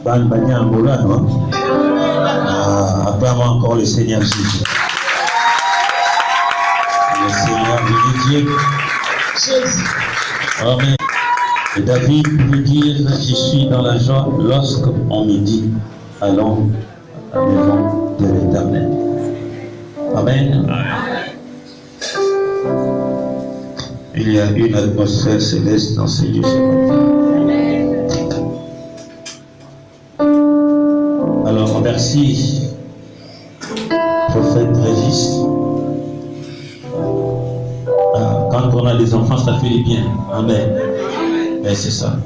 Angola, non? Apparemment encore le Seigneur Jésus. Le Seigneur Dieu. Amen. Et David peut dire, je suis dans la joie lorsqu'on me dit, allons à la maison de l'Éternel. Amen. Il y a une atmosphère céleste dans ces lieux ce matin. Alors, merci, prophète Régis. Quand on a des enfants, ça fait du bien. Amen. Mais c'est ça.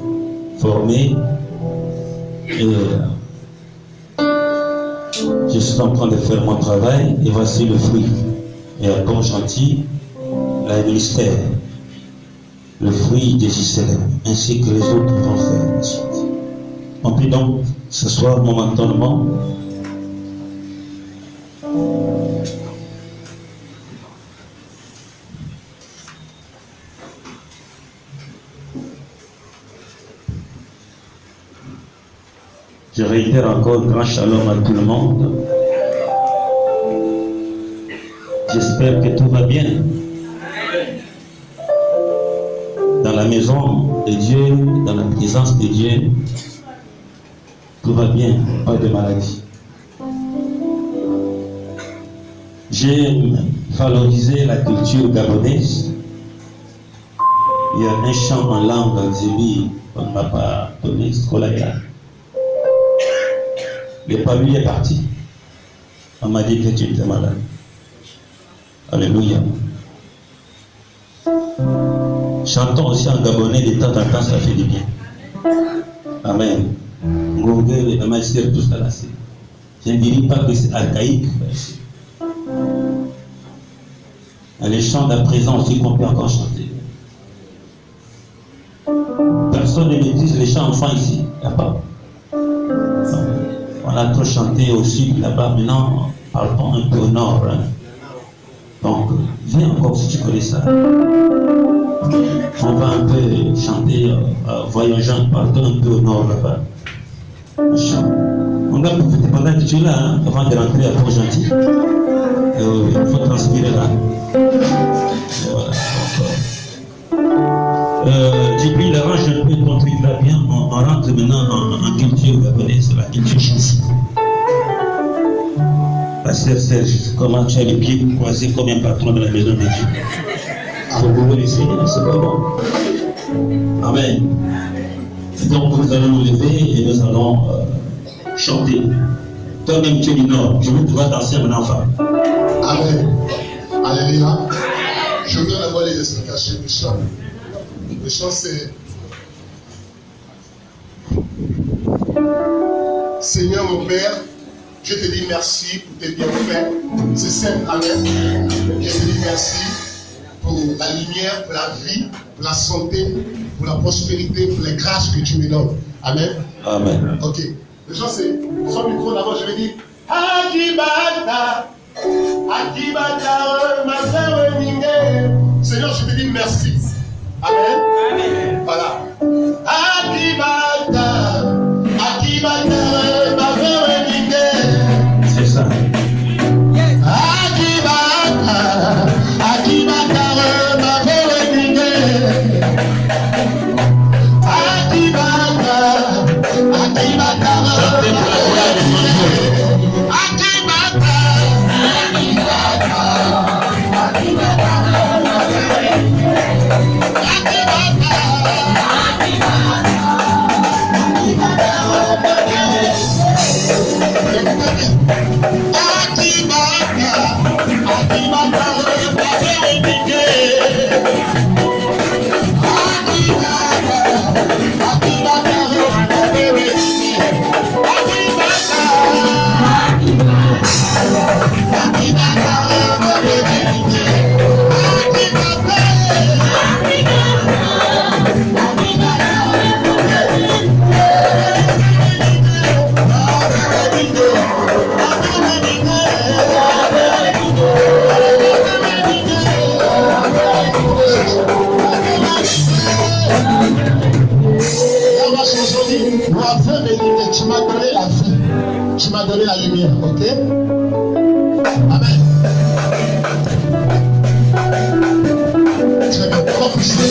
Former. Et je suis en train de faire mon travail et voici le fruit. Et à Pont-Gentil, le ministère, le fruit des Gisèle, ainsi que les autres vont faire. On peut donc s'asseoir momentanément. Je réitère encore grand shalom à tout le monde. J'espère que tout va bien. Dans la maison de Dieu, dans la présence de Dieu, tout va bien, pas de maladie. J'aime valoriser la culture gabonaise. Il y a un chant en langue zébi qu'on ne m'a pas donné, Skolaya. Le palu est parti. On m'a dit que tu étais malade. Alléluia. Chantons aussi en gabonais de temps en temps, ça fait du bien. Amen. Tout ça là, je ne dirais pas que c'est archaïque. Les chants d'à présent aussi qu'on peut encore chanter. Personne ne maîtrise les chants enfants ici. Il n'y a pas. On a trop chanté au sud là-bas, maintenant partons un peu au nord. Hein. Donc, viens encore si tu connais ça. On va un peu chanter, voyageant, partons un peu au nord là-bas. On va profiter pendant que tu es là, hein, avant de rentrer à Pont-Gentil. Il faut transpirer là. Voilà. Depuis, il arrange un peu ton truc là bien. On rentre maintenant en culture gabonaise, la culture chanson. Pasteur Serge, comment tu as les pieds croisés comme un patron de la maison de Dieu? Faut vous laisser, c'est pas bon. Amen. Donc nous allons nous lever et nous allons chanter. Toi-même tu es du Nord, je veux te voir danser mon enfant. Amen. Alléluia. Je viens d'avoir les explications du chant. Le chant c'est Seigneur mon Père, je te dis merci pour tes bienfaits. C'est simple, amen. Je te dis merci pour la lumière, pour la vie, pour la santé, pour la prospérité, pour les grâces que tu me donnes. Amen. Amen. Ok. Le chant c'est, son micro d'abord, je vais dire Akibata, Akibata, ma sœur Ningé. Seigneur, je te dis merci. Amen. Amen. Voilà. Akibata, Akibata, ma sœur Ningé. C'est ça. Akibata, Akibata, ma sœur Ningé. Akibata, Akibata, Chantez pour la gloire de mon Dieu. Akibata, Akibata, tu m'as donné la vie. Tu m'as donné la lumière, ok? Amen. Très bien. On va pousser.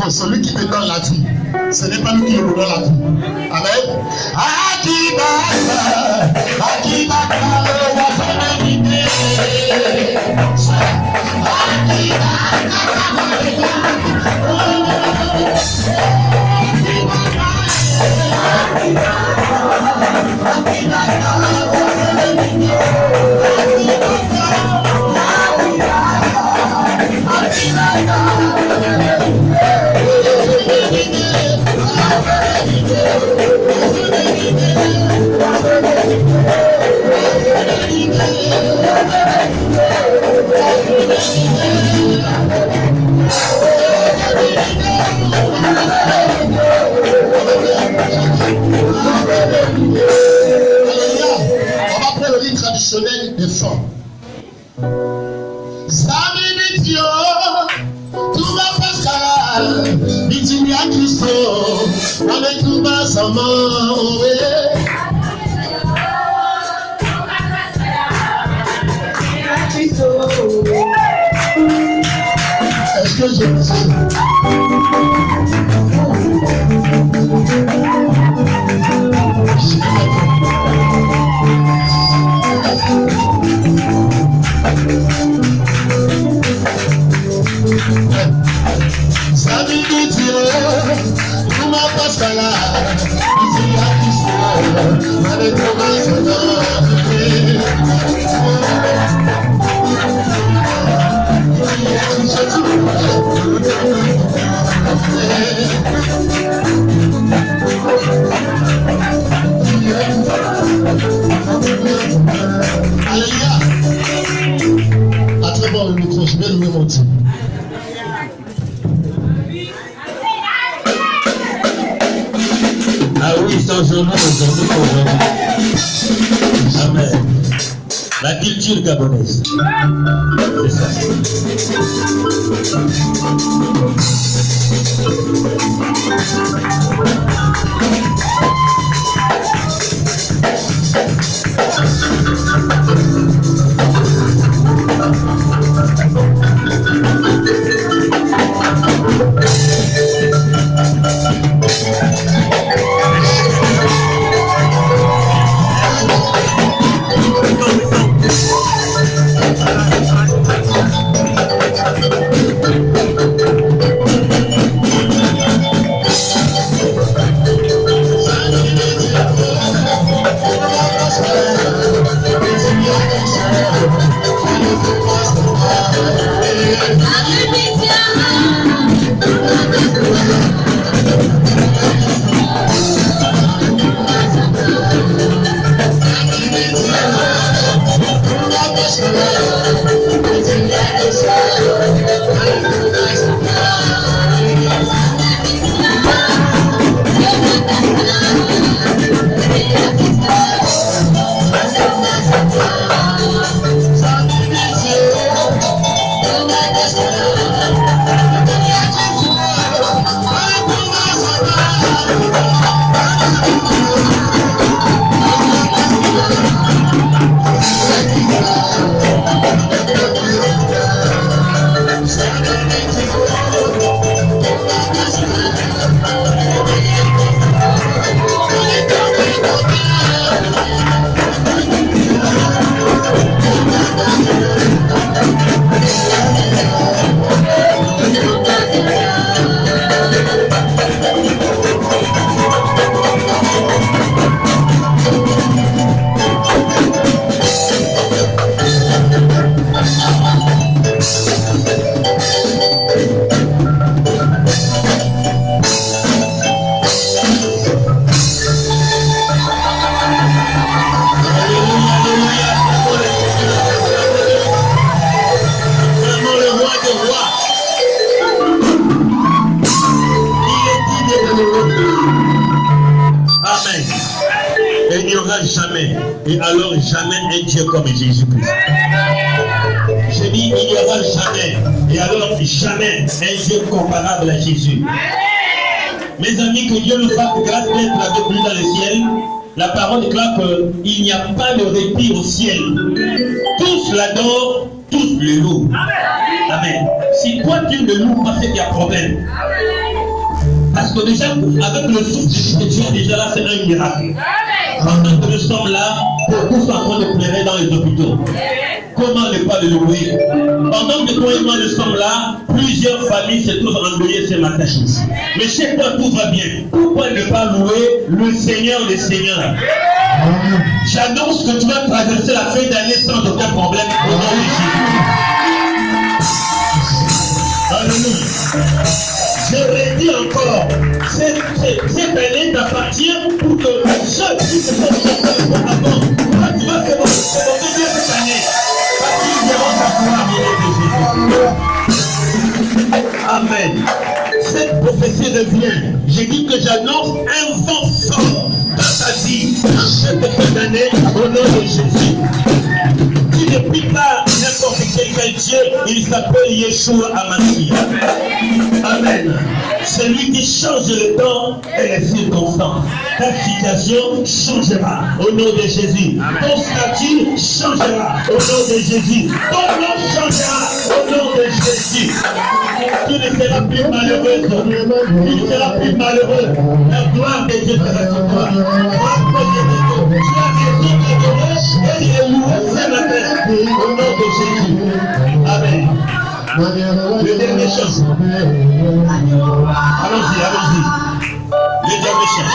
Celui qui te donne la vie, ce n'est pas lui qui nous donne la vie. Amen. On va prendre le livre traditionnel des femmes. Saminitio, tout va pascal, Bitimia Christo, avec tout va sa main, est-ce que je dis? Alléluia. À très bon le micro, je vais le remonter. Ah oui, c'est aujourd'hui aujourd'hui qu'aujourd'hui. Amen. La culture gabonaise. C'est ça. jamais. Et alors jamais un Dieu comme Jésus-Christ. J'ai dit, il n'y aura jamais. Et alors jamais un Dieu comparable à Jésus. Mes amis, que Dieu nous fasse grâce d'être avec lui dans le ciel. La parole déclare qu'il n'y a pas de répit au ciel. Tous l'adorent, tous le louent. Amen. Si toi tu ne loues pas, c'est qu'il y a problème. Parce que déjà, avec le souffle de vie que tu as déjà là, c'est un miracle. Pendant que nous sommes là, beaucoup sont en train de pleurer dans les hôpitaux. Comment ne pas le louer? Pendant que toi et moi nous sommes là, plusieurs familles se trouvent endeuillées ce matin. Mais chez toi tout va bien. Pourquoi ne pas louer le Seigneur des Seigneurs? J'annonce que tu vas traverser la fin d'année sans aucun problème au nom de Jésus. Alléluia. Je redis encore, cette année t'appartient pour que ceux qui se sont sortis de avant, toi tu vas se monter bien cette année. Parce qu'ils verront ta gloire au nom de Jésus. Amen. Cette prophétie revient. J'ai dit que j'annonce un vent fort dans ta vie en cette fin d'année au nom de Jésus. Tu ne pries pas n'importe quel Dieu, il s'appelle Yeshua Hamashiach. Amen. Celui qui change le temps et les circonstances. Ta situation changera au nom de Jésus. Ton statut changera au nom de Jésus. Ton nom changera au nom de Jésus. Tu ne seras plus malheureux. Tu ne seras plus malheureux. La gloire de Dieu sera sur toi. Tu as raison d'adorer et de louer ce matin au nom de Jésus. Amen. Le dernier chant. Allons-y, allons-y. Le dernier chant.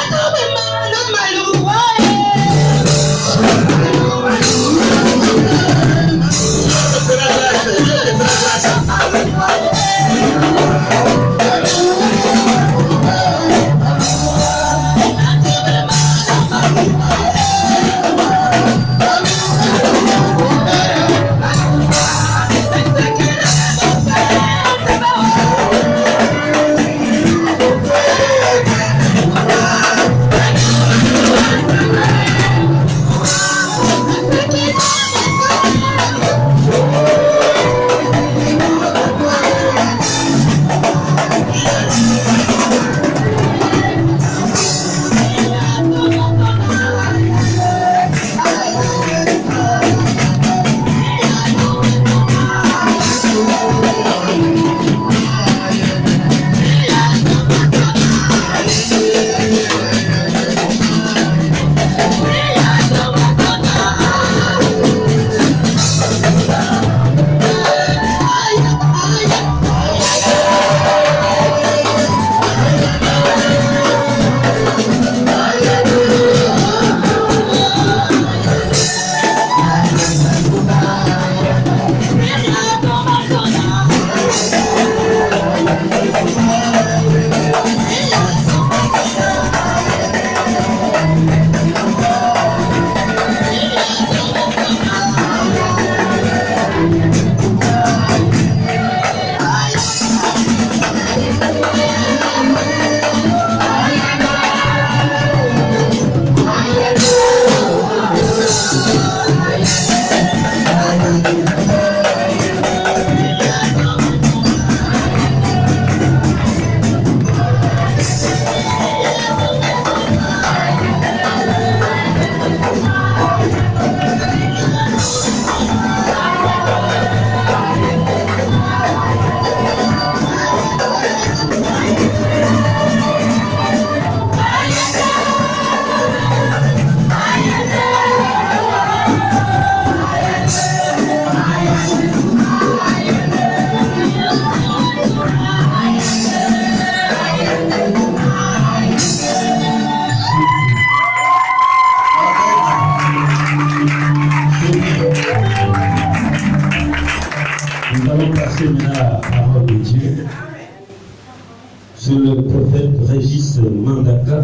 Le prophète Régis Mandaka,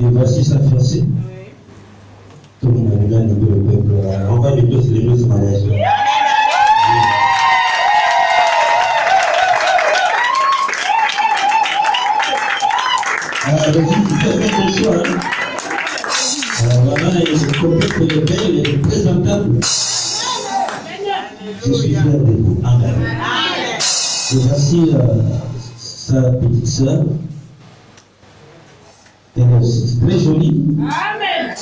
et voici sa fiancée. Tout le monde gagne le peuple. On va bientôt célébrer ce mariage. Régis, c'est un choix. Voilà, et côté que le Père est présentable. Je suis fier de vous. Amen. Et voici sa petite sœur. Elle est aussi très jolie. Amen.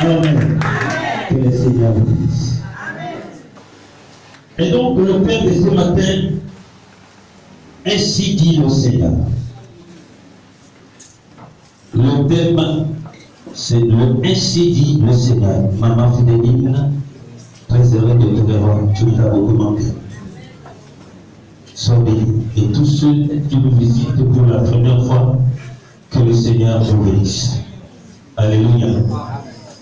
Amen. Que le Seigneur vous bénisse. Et donc, le Père de ce matin, ainsi dit le Seigneur. Le thème, c'est le ainsi dit le Seigneur. Maman Fidéline, très heureux de te revoir. Tu nous as beaucoup manqué. Sois béni. Et tous ceux qui nous visitent pour la première fois, que le Seigneur vous bénisse. Alléluia.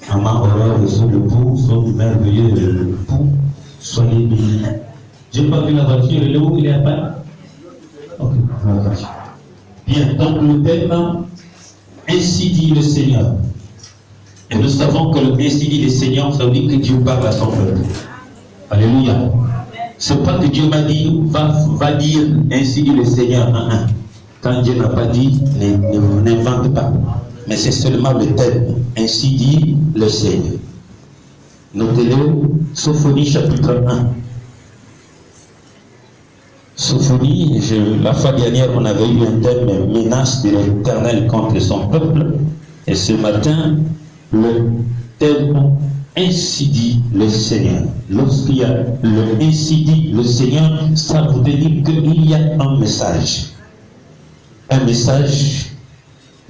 Maman Aurore et son époux sont merveilleux époux. Soyez bénis. Je n'ai pas vu la voiture, elle est où? Il est à part? Ok, la voiture. Bien, donc le thème, ainsi dit le Seigneur. Et nous savons que le ainsi dit le Seigneur, ça veut dire que Dieu parle à son peuple. Alléluia. C'est pas que Dieu m'a dit, va dire ainsi dit le Seigneur. Quand Dieu n'a pas dit, n'invente pas. Mais c'est seulement le thème. Ainsi dit le Seigneur. Notez-le, Sophonie chapitre 1. Sophonie, la fois dernière, on avait eu un thème, menace de l'Éternel contre son peuple. Et ce matin, le thème, ainsi dit le Seigneur. Lorsqu'il y a le ainsi dit le Seigneur, ça vous dit qu'il y a un message. Un message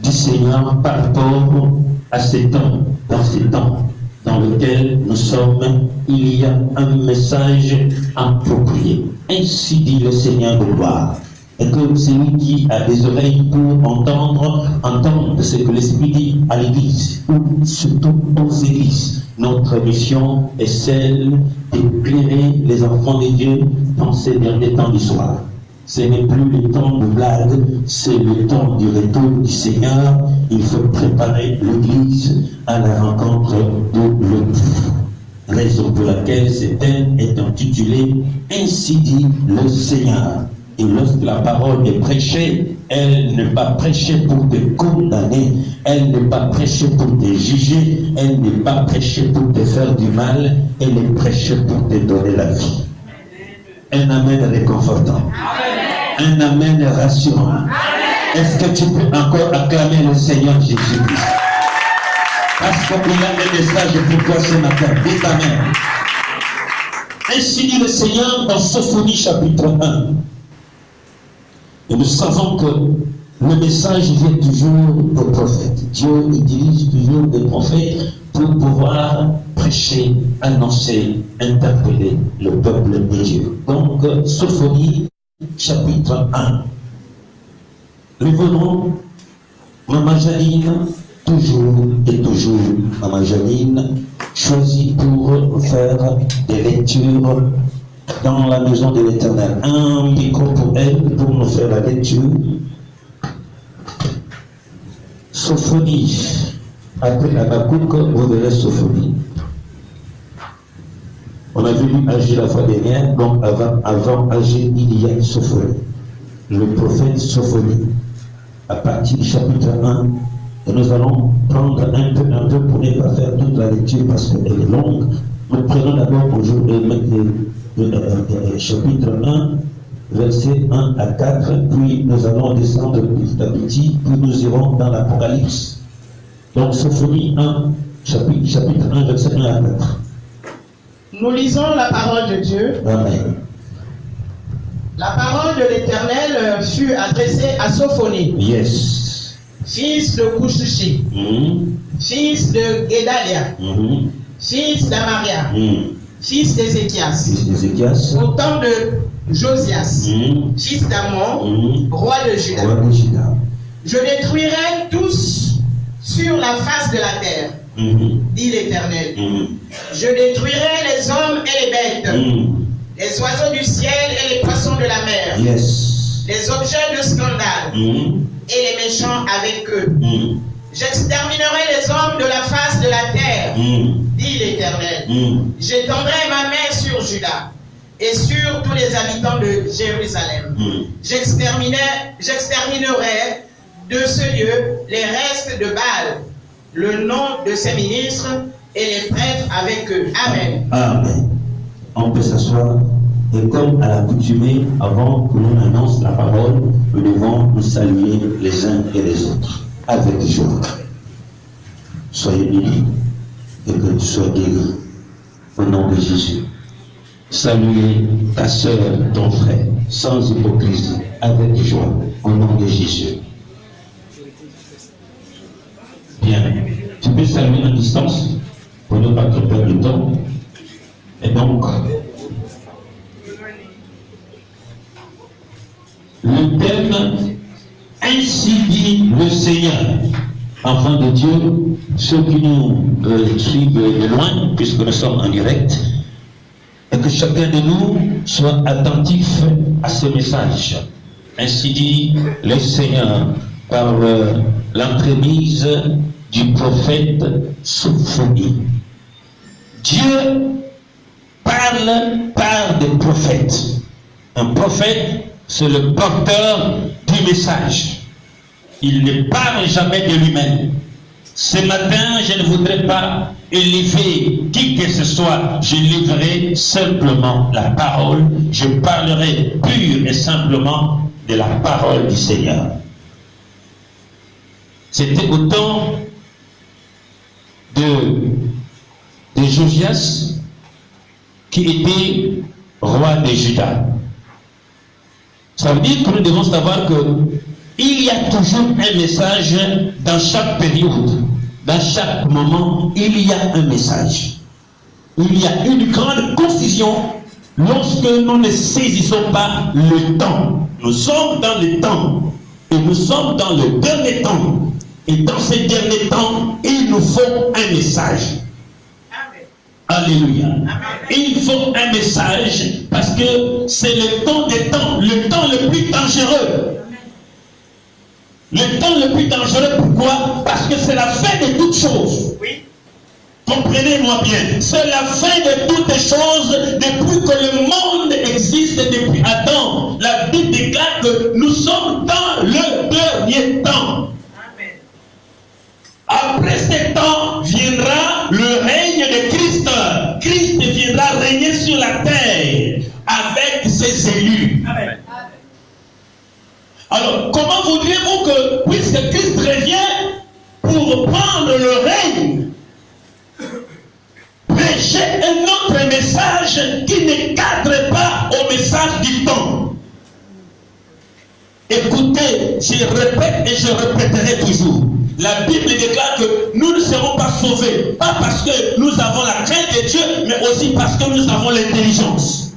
du Seigneur par rapport à ces temps, dans ces temps dans lequel nous sommes, il y a un message approprié. Ainsi dit le Seigneur de gloire. Et que celui qui a des oreilles pour entendre ce que l'Esprit dit à l'Église, ou surtout aux Églises. Notre mission est celle d'éclairer les enfants de Dieu dans ces derniers temps du soir. Ce n'est plus le temps de blague, c'est le temps du retour du Seigneur. Il faut préparer l'Église à la rencontre de l'Époux. Raison pour laquelle ce thème est intitulé « Ainsi dit le Seigneur ». Et lorsque la parole est prêchée, elle n'est pas prêchée pour te condamner, elle n'est pas prêchée pour te juger, elle n'est pas prêchée pour te faire du mal, elle est prêchée pour te donner la vie. Un amen réconfortant. Un amen rassurant. Est-ce que tu peux encore acclamer le Seigneur Jésus-Christ? Parce qu'il a un message pour toi ce matin. Dis amen. Ainsi dit le Seigneur dans Sophonie chapitre 1. Et nous savons que le message vient toujours des prophètes. Dieu utilise toujours des prophètes pour pouvoir prêcher, annoncer, interpeller le peuple de Dieu. Donc, Sophonie, chapitre 1. Revenons, Maman Janine, toujours et toujours, Maman Janine, choisie pour faire des lectures dans la maison de l'Éternel. Un micro pour elle, pour nous faire la lecture. Sophonie. Après Habakkuk, vous verrez Sophonie. On a vu Agir la fois dernière, donc avant Agir, il y a Sophonie. Le prophète Sophonie. À partir du chapitre 1, et nous allons prendre un peu pour ne pas faire toute la lecture parce qu'elle est longue. Nous prenons d'abord aujourd'hui chapitre 1, versets 1 à 4, puis nous allons descendre petit à petit, puis nous irons dans l'Apocalypse. Donc, Sophonie 1, chapitre 1, verset 1 à 4. Nous lisons la parole de Dieu. Amen. La parole de l'Éternel fut adressée à Sophonie. Yes. Fils de Kouchuchi. Fils de Guédalia. Fils d'Amaria. Fils d'Ézéchias. Au temps de Josias. Fils d'Amon. Roi de Juda. Je détruirai tous sur la face de la terre, dit l'Éternel. Je détruirai les hommes et les bêtes, les oiseaux du ciel et les poissons de la mer, les objets de scandale et les méchants avec eux. J'exterminerai les hommes de la face de la terre, dit l'Éternel. J'étendrai ma main sur Juda et sur tous les habitants de Jérusalem. J'exterminerai de ce lieu les restes de Baal, le nom de ses ministres et les prêtres avec eux. Amen. Amen. On peut s'asseoir. Et comme à l'accoutumée, avant que l'on annonce la parole, nous devons nous saluer les uns et les autres avec joie. Soyez bénis et que tu sois guéri au nom de Jésus. Saluez ta soeur, ton frère, sans hypocrisie, avec joie, au nom de Jésus. Bien, tu peux saluer à distance pour ne pas te perdre le temps. Et donc, le thème, ainsi dit le Seigneur, enfants de Dieu, ceux qui nous suivent de loin, puisque nous sommes en direct, et que chacun de nous soit attentif à ce message. Ainsi dit le Seigneur, par l'entremise du prophète Sophonie. Dieu parle par des prophètes. Un prophète, c'est le porteur du message. Il ne parle jamais de lui-même. Ce matin, je ne voudrais pas élever qui que ce soit. Je livrerai simplement la parole. Je parlerai pure et simplement de la parole du Seigneur. C'était au temps de Josias, qui était roi de Juda. Ça veut dire que nous devons savoir qu'il y a toujours un message dans chaque période, dans chaque moment, il y a un message. Il y a une grande confusion lorsque nous ne saisissons pas le temps. Nous sommes dans le temps et nous sommes dans le dernier temps. Et dans ces derniers temps, il nous faut un message. Alléluia. Amen. Il faut un message parce que c'est le temps des temps, le temps le plus dangereux. Le temps le plus dangereux, pourquoi? Parce que c'est la fin de toutes choses. Oui. Comprenez-moi bien. C'est la fin de toutes choses depuis que le monde existe, depuis Adam. La Bible déclare que nous sommes dans le dernier temps. Après ce temps viendra le règne de Christ. Christ viendra régner sur la terre avec ses élus. Amen. Alors, comment voudriez-vous que, puisque Christ revient pour prendre le règne, prêcher un autre message qui ne cadre pas au message du temps? Écoutez, je répète et je répéterai toujours. La Bible déclare que nous ne serons pas sauvés, pas parce que nous avons la crainte de Dieu, mais aussi parce que nous avons l'intelligence.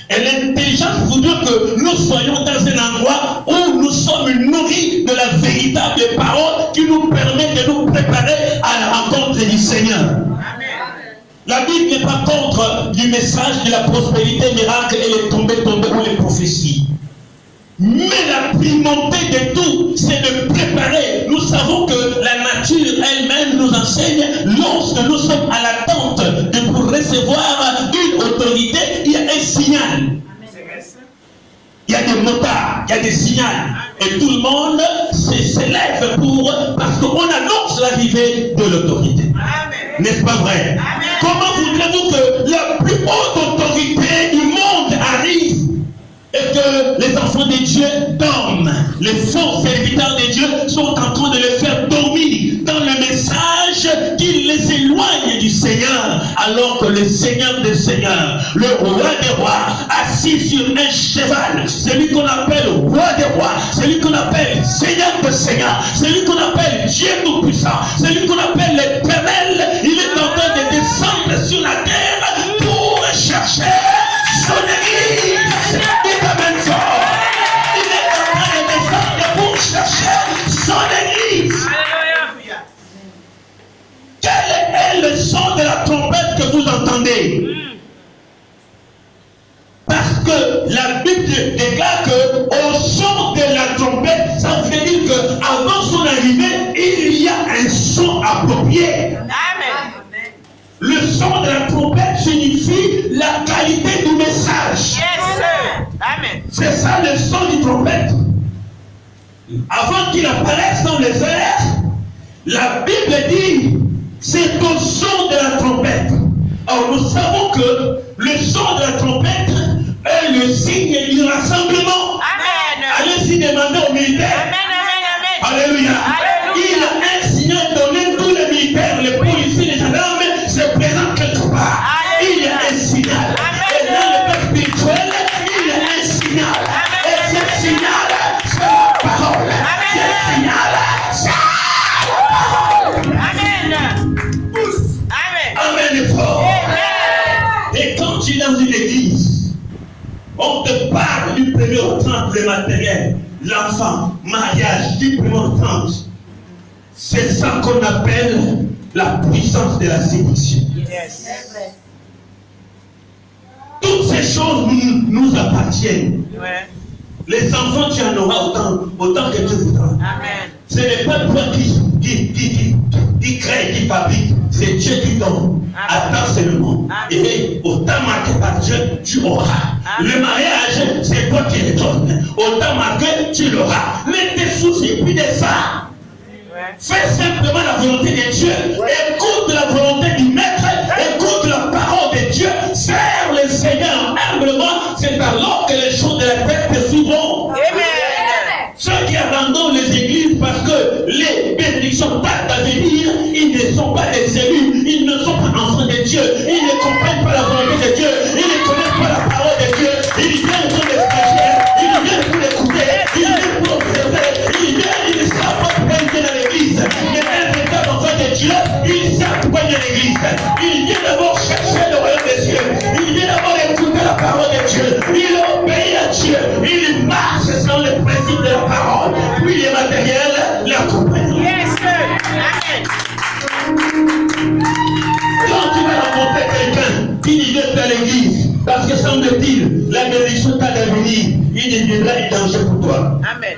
Et l'intelligence voudrait que nous soyons dans un endroit où nous sommes nourris de la véritable parole qui nous permet de nous préparer à la rencontre du Seigneur. La Bible n'est pas contre du message de la prospérité, miracle et les tombées ou les prophéties. Mais la primauté de tout, c'est de préparer. Nous savons que la nature elle-même nous enseigne, lorsque nous sommes à l'attente de pour recevoir une autorité, il y a un signal. Il y a des motards, il y a des signaux. Et tout le monde s'élève parce qu'on annonce l'arrivée de l'autorité. N'est-ce pas vrai? Amen. Comment voudrez-vous que la plus haute autorité du monde arrive et que les enfants de Dieu dorment? Les faux serviteurs de Dieu sont en train de les faire dormir dans le message qui les éloigne du Seigneur, alors que le Seigneur des Seigneurs, le roi des rois, assis sur un cheval, celui qu'on appelle roi des rois, celui qu'on appelle Seigneur des Seigneurs, celui qu'on appelle Dieu tout-puissant, celui qu'on appelle l'Éternel, il est en train de descendre sur la terre pour chercher son église. Il est en train de descendre pour chercher son église. Quel est le son de la trompette que vous entendez? Parce que la Bible déclare que au son de la trompette, ça veut dire qu'avant son arrivée, il y a un son approprié. Amen. Le son de la trompette signifie la qualité C'est ça le son du trompette. Avant qu'il apparaisse dans les airs, la Bible dit, c'est au son de la trompette. Or, nous savons que le son de la trompette est le signe du rassemblement. Amen. Allez-y demander aux militaires. Amen. Alléluia. Alléluia. Il a un signal donné, tous les militaires, les policiers, les gendarmes se présentent quelque part. Il y a un signal. Et dans le peuple spirituel, il y a un signal. Et ce signal, c'est la parole. Ce signal, c'est la parole. Amen. Amen. Amen, fort. Et quand tu es dans une église, on te parle du premier au 30, le matériel, l'enfant, mariage, du premier au 30. C'est ça qu'on appelle la puissance de la séduction. Yes. Toutes ces choses nous appartiennent. Ouais. Les enfants, tu en auras autant que tu voudras. Amen. Ce n'est pas toi qui crée, qui fabrique, c'est Dieu qui donne. Attends seulement. Et autant marqué par Dieu, tu auras. Le mariage, c'est toi qui le donnes. Autant marqué, tu l'auras. Ne te soucie plus de ça. Fais simplement la volonté de Dieu. Écoute la volonté du Maître. Écoute la parole de Dieu. Sers le Seigneur humblement. C'est alors que les choses de la tête te suivront. Amen. Ceux qui abandonnent les églises parce que les bénédictions tardent à venir, ils ne sont pas des élus, ils ne sont pas enfants de Dieu, ils ne comprennent pas la volonté de Dieu, ils ne connaissent pas la parole de Dieu, ils viennent pour les stagiaires, ils viennent pour l'écouter, ils viennent pour observer, ils viennent, ils ne savent pas pourquoi ils viennent à l'église. Mais un véritable enfant de Dieu, ils savent pourquoi il y a l'église. Il vient d'abord chercher le royaume des cieux, il vient d'abord écouter la parole de Dieu, il obéit à Dieu, il marche selon les principes de la parole, puis les matériels l'accompagnent. Yes, sir. Amen. Quand tu vas rencontrer quelqu'un qui ne vient pas à l'église, parce que semble-t-il, la bénédiction t'a d'avenir, il deviendra un danger pour toi. Amen.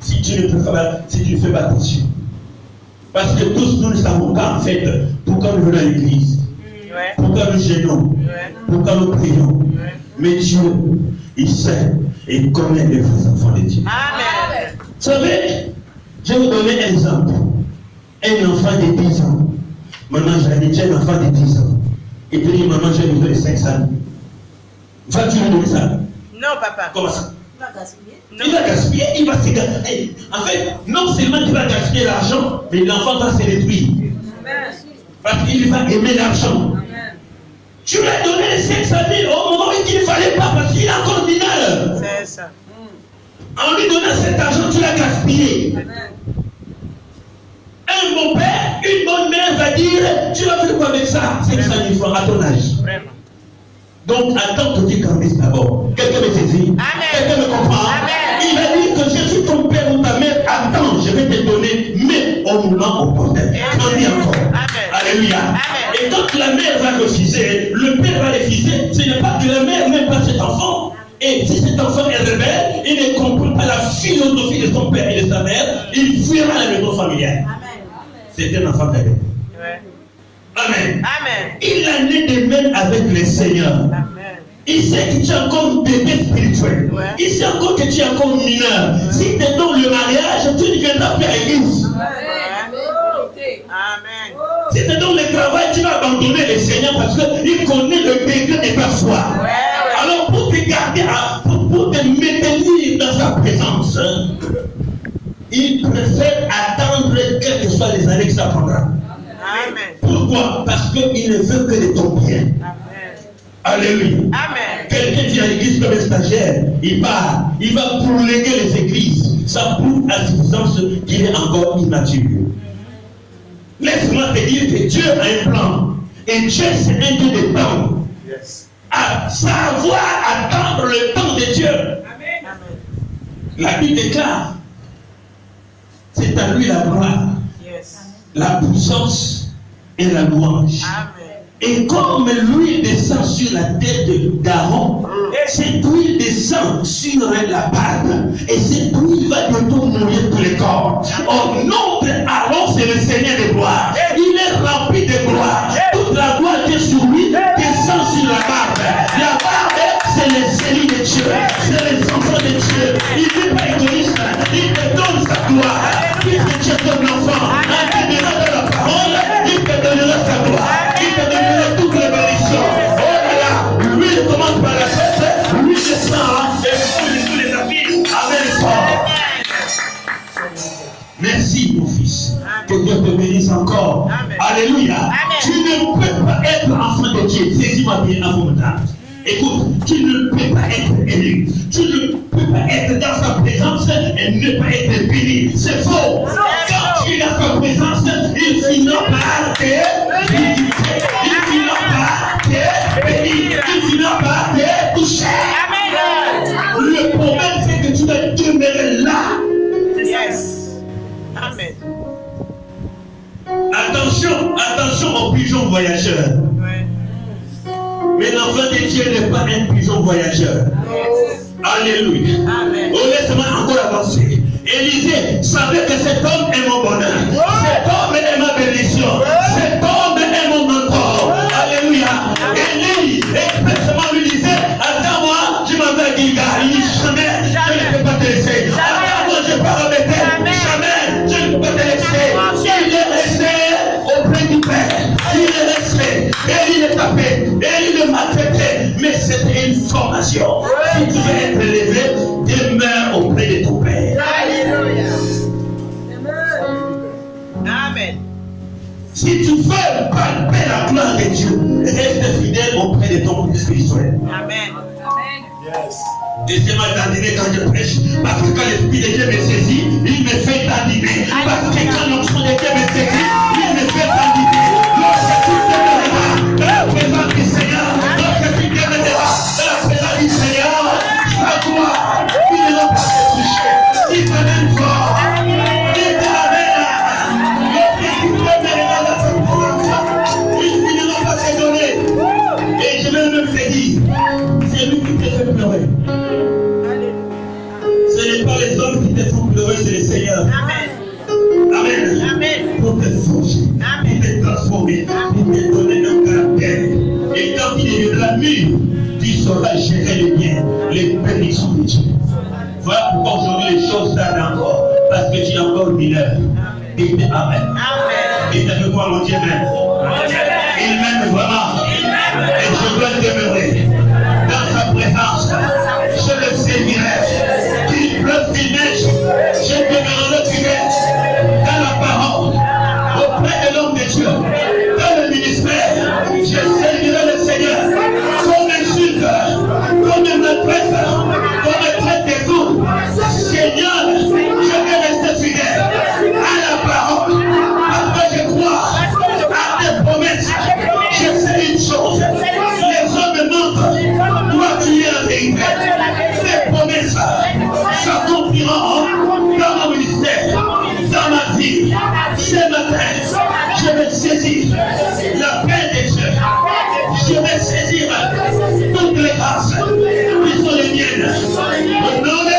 Si tu ne fais pas attention. Parce que tous nous ne savons pas en fait pourquoi nous venons à l'église, Ouais. pourquoi nous gênons, Ouais. pourquoi nous prions. Ouais. Mais Dieu, il sait et connaît les vrais enfants de Dieu. Amen. Vous savez, je vais vous donner un exemple. Un enfant de 10 ans. Maman, j'ai un enfant de 10 ans. Et puis dit, maman, j'ai besoin de 500 000. Vas-tu lui donner ça? Non, papa. Comment ça? Non. Il va gaspiller, il va se gaspiller. En fait, non seulement tu vas gaspiller l'argent, mais l'enfant va se détruire. Parce qu'il va aimer l'argent. Tu lui as donné les 500 000 au moment où il ne fallait pas, parce qu'il est encore mineur. C'est ça. En lui donnant cet argent, tu l'as gaspillé. Un bon père, une bonne mère va dire, tu vas faire quoi avec ça? 500 000 francs à ton âge. Vraiment. Donc attends que tu grandisses d'abord. Quelqu'un me saisit? Amen. Quelqu'un me comprend? Amen. Il va dire que je suis ton père ou ta mère. Attends, je vais te donner, mais au moment opportun. Grandis encore. Amen. Alléluia. Amen. Et quand la mère va refuser, le père va refuser, ce n'est pas que la mère n'aime pas cet enfant. Et si cet enfant est rebelle, il ne comprend pas la philosophie de son père et de sa mère, il fuira la maison familiale. C'est un enfant rebelle. Ouais. Amen. Amen. Il en est de même avec le Seigneur. Amen. Il sait que tu es encore bébé spirituel. Ouais. Il sait encore que tu es encore mineur. Si tu es dans le mariage, tu ne viendras plus à l'église. Amen. Si tu es dans le travail, tu vas abandonner le Seigneur parce qu'il connaît le degré de ta foi. Ouais. Alors pour te garder, pour te maintenir dans sa présence, il préfère attendre quelles que soient les années que ça prendra. Amen. Pourquoi? Parce qu'il ne veut que de ton bien. Amen. Alléluia. Amen. Quelqu'un vient à l'église comme un stagiaire, il part, il va bourlinguer les églises. Ça prouve à suffisance qu'il est encore immature. Laisse-moi te dire que Dieu a un plan. Et Dieu, c'est un Dieu de temps. Yes. À savoir attendre le temps de Dieu. Amen. La Bible déclare, c'est à lui la gloire, Yes. la puissance et la louange. Amen. Et comme l'huile descend sur la tête d'Aaron, cette huile descend sur la barbe. Et cette huile va bientôt mourir tous les corps. Or, notre Aaron, c'est le Seigneur de gloire. Il est rempli de gloire. Toute la gloire qui est sur lui descend sur la barbe. La barbe, c'est les élus de Dieu. C'est les enfants de tu es ton enfant, en demeurant dans la parole, il te donnera sa gloire, il te donnera toutes les bénédictions. Oh là là, lui il commence par la tête, lui descend et tous les habits. Amen. Merci mon fils, que Dieu te bénisse encore. Amen. Alléluia. Amen. Tu ne peux pas être enfant de Dieu. Saisis-moi bien avant mon temps. Écoute, tu ne peux pas être élu. Tu ne peux pas être dans sa présence et ne pas être béni. C'est faux. Quand tu es dans sa présence, il finira par te visiter. Il finira par te bénir. Il finira par te toucher. Le problème, c'est que tu dois demeurer là. Yes. Amen. Attention aux pigeons voyageurs. Ouais. Mais l'enfant de Dieu n'est pas un pigeon voyageur. Alléluia. Amen. Oh, laisse-moi encore avancer. Élisée savait que cet homme est mon bonheur. Cet homme est ma bénédiction. Cet homme est mon mentor. Alléluia. Élie expressément lui disait, attends-moi, je m'en vais à Gilgal. Il dit, jamais, je ne peux pas te laisser. Attends-moi, je pars à Bethel. Jamais, je ne peux pas te laisser. Il est resté auprès du Père. Il est resté. Et il est tapé. Et il est maltraité. Mais c'était une formation. Si tu veux être élevé, demeure auprès de ton Père. Alléluia. Amen. Si tu veux palper la gloire de Dieu, reste fidèle auprès de ton spirituel. Amen. Laissez-moi dandiner quand je prêche, parce que quand l'Esprit de Dieu me saisit, il me fait dandiner. Parce que quand l'onction de Dieu me saisit, il me fait dandiner. Lorsque tu demeures dans la présence du Seigneur, lorsque tu demeures dans la présence du Seigneur, sa gloire, il ne va pas te toucher. Il te donne fort. Il te ramène. Lorsque tu demeures dans sa présence, il ne va pas te donner. Et je vais même te dire, c'est lui qui te fait pleurer. Ce n'est pas les hommes qui te font pleurer, c'est le Seigneur. Amen. Amen. Amen. Pour te forger, pour te transformer, pour te donner un caractère. Et quand il deviendra mûr, tu sauras gérer les biens, les bénédictions de Dieu. Voilà pourquoi aujourd'hui les choses tardent encore. Parce que tu es encore mineur. Dites Amen. Amen. Dites avec moi, mon Dieu m'aime. Il m'aime vraiment. Et je dois demeurer dans sa présence. Je le servirai. Qu'il pleuve, qu'il neige, je demeurerai fidèle dans la parole, auprès de l'homme de Dieu, dans le ministère. Je servirai le Seigneur comme insulteur, comme maltraiteur, comme traite des autres. Seigneur, je vais rester fidèle à la parole, parce que je crois à tes promesses. Je sais une chose, les hommes mentent, toi tu es la vérité. Tes promesses s'accompliront dans mon ministère, dans ma vie. Ce matin, je vais saisir la paix de Dieu. Je vais saisir toutes les grâces qui sont les miennes. Au nom de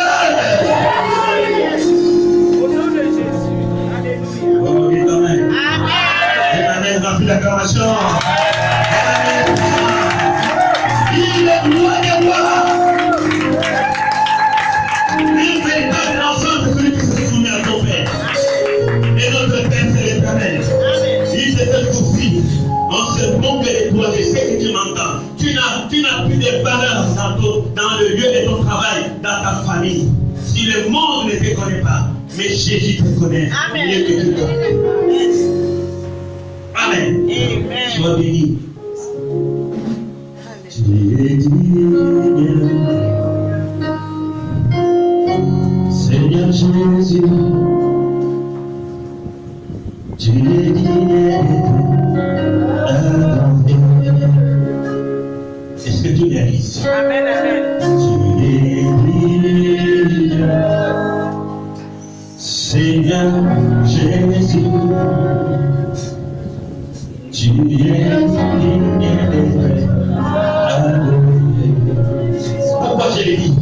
Au nom de Jésus. Alléluia. oh, oui, amen. Amen. Amen. Remplis l'acclamation. Il est loin de moi. Un véritable enfant, c'est celui qui se soumet à ton Père. Et notre Père, c'est l'Éternel. Il te fait souffrir. On se moque de toi, je sais que tu m'entends. Tu n'as plus de valeur dans le lieu de ton travail, dans ta famille. Si le monde ne te connaît pas, mais Jésus te connaît. Amen. Mieux que tu te connais. Amen. Amen. Sois béni. Tu es digne. Seigneur Jésus, tu es digne d'adoré. Est-ce que tu réalises? Amen. Amen. Tu es digne. Seigneur Jésus, tu es digne d'adoré. Pourquoi je l'ai dit?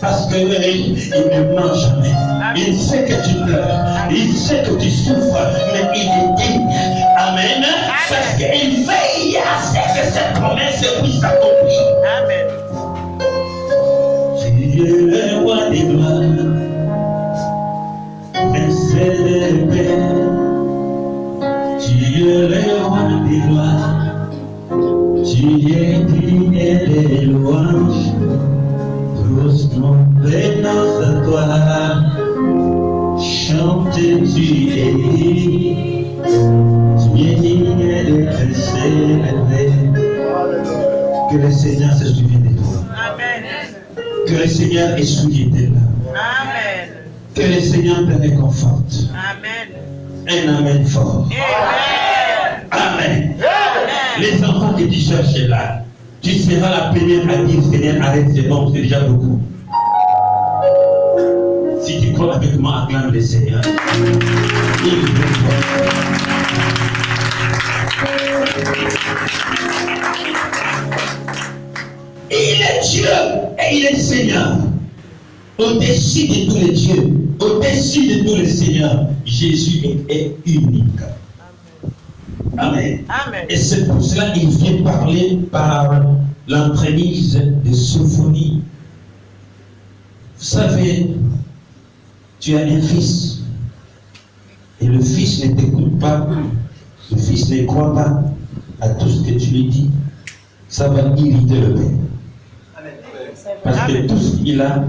Parce qu'il ne ment jamais. Il sait que tu pleures. Il sait que tu souffres. Mais il est digne. Amen. Parce qu'il veille à ce que cette promesse puisse s'accomplir. Amen. Tu es le roi des gloires. Et c'est le le Père, tu es le roi des gloires, tu es digne des louanges, tous nos prénoms à toi, chante tu es digne d'être célébré. Que le Seigneur se souvienne de toi. Amen. Que le Seigneur ait souillé tes larmes. Amen. Que le Seigneur te réconforte. Amen. Un amen fort. Amen. Amen. Amen. Les enfants que tu cherches là, tu seras la première à dire Seigneur, arrête, c'est bon, c'est déjà beaucoup. Si tu crois avec moi, acclame le Seigneur. Il veut toi. Il est Dieu et il est Seigneur. Au-dessus de tous les dieux, au-dessus de tous les seigneurs, Jésus est unique. Amen. Amen. Et c'est pour cela qu'il vient parler par l'entremise de Sophonie. Vous savez, tu as un fils. Et le fils ne t'écoute pas. Le fils ne croit pas à tout ce que tu lui dis. Ça va irriter le père. Parce que tout ce qu'il a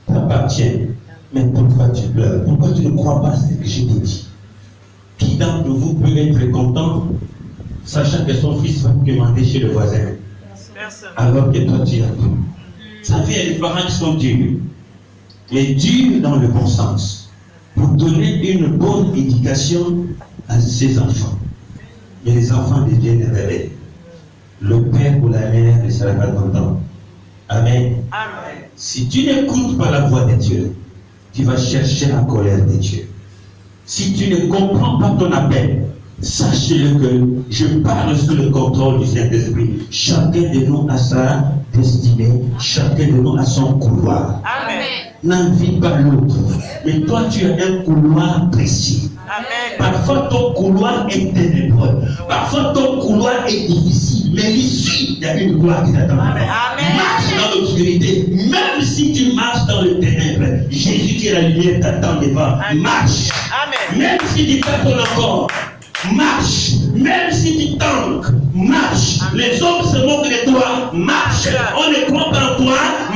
t'appartient. Mais pourquoi tu pleures? Pourquoi tu ne crois pas à ce que je t'ai dit? Qui d'entre vous peut être content, sachant que son fils va commander chez le voisin, Personne. alors que toi tu as tout? Vous savez, il y a des parents qui sont durs, mais durs dans le bon sens, pour donner une bonne éducation à ses enfants. Mais les enfants deviennent rebelles. Le père ou la mère ne sera pas content. Amen. Amen. Si tu n'écoutes pas la voix de Dieu, tu vas chercher la colère de Dieu. Si tu ne comprends pas ton appel, sache-le que je parle sous le contrôle du Saint-Esprit. Chacun de nous a sa destinée, chacun de nous a son couloir. Amen. N'envie pas l'autre, mais toi tu as un couloir précis. Amen. Parfois ton couloir est ténébreux, parfois ton couloir est difficile, mais ici il y a une gloire qui t'attend. Amen. Marche dans l'obscurité, même si tu marches dans le ténèbre, Jésus qui est la lumière t'attend devant. Marche, Amen. même si tu tapes encore, marche, même si tu tanques, marche. Les hommes se moquent de toi, marche. On ne croit pas en toi,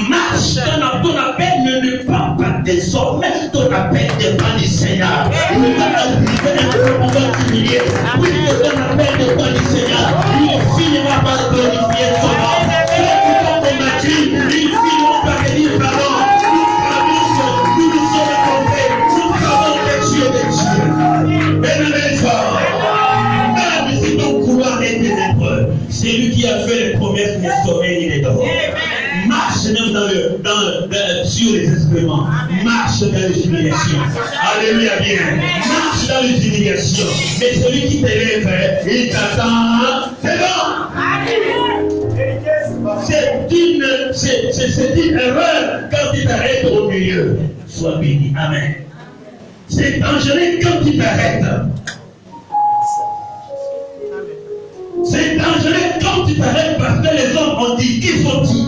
marche. Ton appel ne dépend pas des hommes, ton appel dépend du Seigneur. Il ne va pas arriver un peu pour t'humilier. Oui, ton appel dépend du Seigneur. Il ne finira pas de glorifier son nom. Ceux qui t'ont combattu, ils finiront par te dire pardon. Nous nous sommes trompés. Nous savons que tu es de Dieu. Bien-aimé fort. Même si ton couloir est ténébreux, c'est lui qui a fait les promesses de sommeil et les dors. Marche même sur les instruments. Marche dans les humiliations. Alléluia bien. Marche dans les humiliations. Mais celui qui t'élève, il t'attend devant. C'est une erreur quand tu t'arrêtes au milieu. Sois béni. Amen. C'est dangereux quand tu t'arrêtes. C'est dangereux quand tu t'arrêtes parce que les hommes ont dit, qui sont-ils?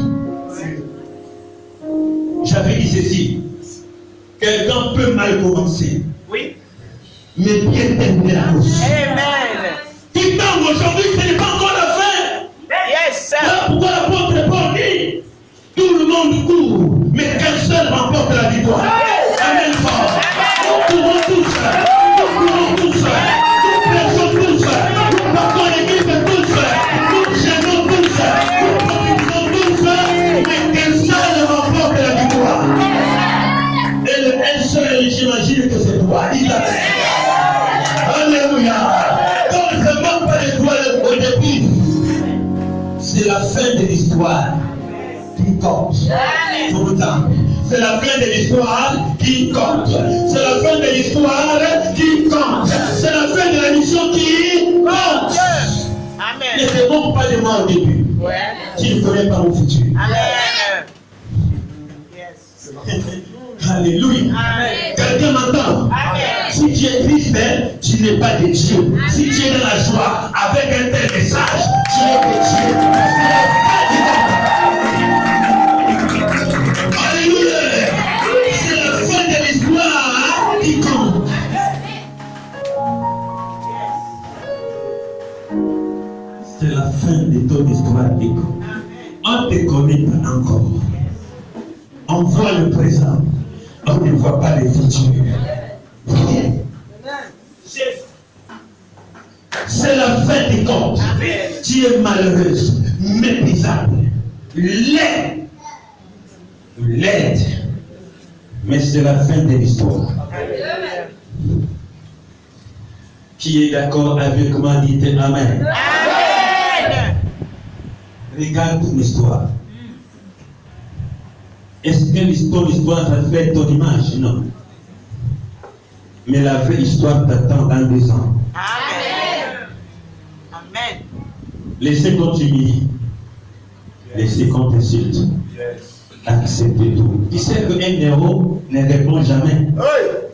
J'avais dit ceci. Quelqu'un peut mal commencer, Oui. mais bien terminer la course. Amen. Tout temps aujourd'hui, ce n'est pas encore la fin. Yes, Voilà sir. pourquoi l'apôtre Paul dit, tout le monde court, mais qu'un seul remporte la victoire. Amen fort. Nous courons tous, nous prêchons tous, nous partons l'église tous, nous gênons tous, nous prophétisons tous, mais qu'un seul remporte la victoire. Et le un seul, j'imagine que c'est toi. Dis Amen. Alléluia. Donc ne manque pas de toi au début. C'est la fin de l'histoire qui compte. Faut vous dire. C'est la fin de l'histoire qui compte. C'est la fin de l'histoire qui compte. C'est la fin de la mission qui compte. Amen. Ne te moque pas de moi au début. Ouais. Tu ne connais pas mon futur. Amen. Yes. Alléluia. Amen. Quelqu'un m'entend? Amen. Si tu es triste, tu n'es pas de Dieu. Si tu es dans la joie avec un tel message, tu es de Dieu. Alléluia. C'est la fin de l'histoire qui compte. fin de ton histoire. On ne te connaît pas encore. On voit le présent. On ne voit pas le futur. C'est la fin des comptes. Tu es malheureuse, méprisable, laide. Mais c'est la fin de l'histoire. Qui est d'accord avec moi, dites Amen. Amen. Regarde ton histoire. Est-ce que ton histoire ça fait ton image? Non. Mais la vraie histoire t'attend dans 2 ans. Amen. Amen. Laissez qu'on t'humilie. Laissez qu'on t'insulte. Acceptez tout. Tu sais qu'un héros ne répond jamais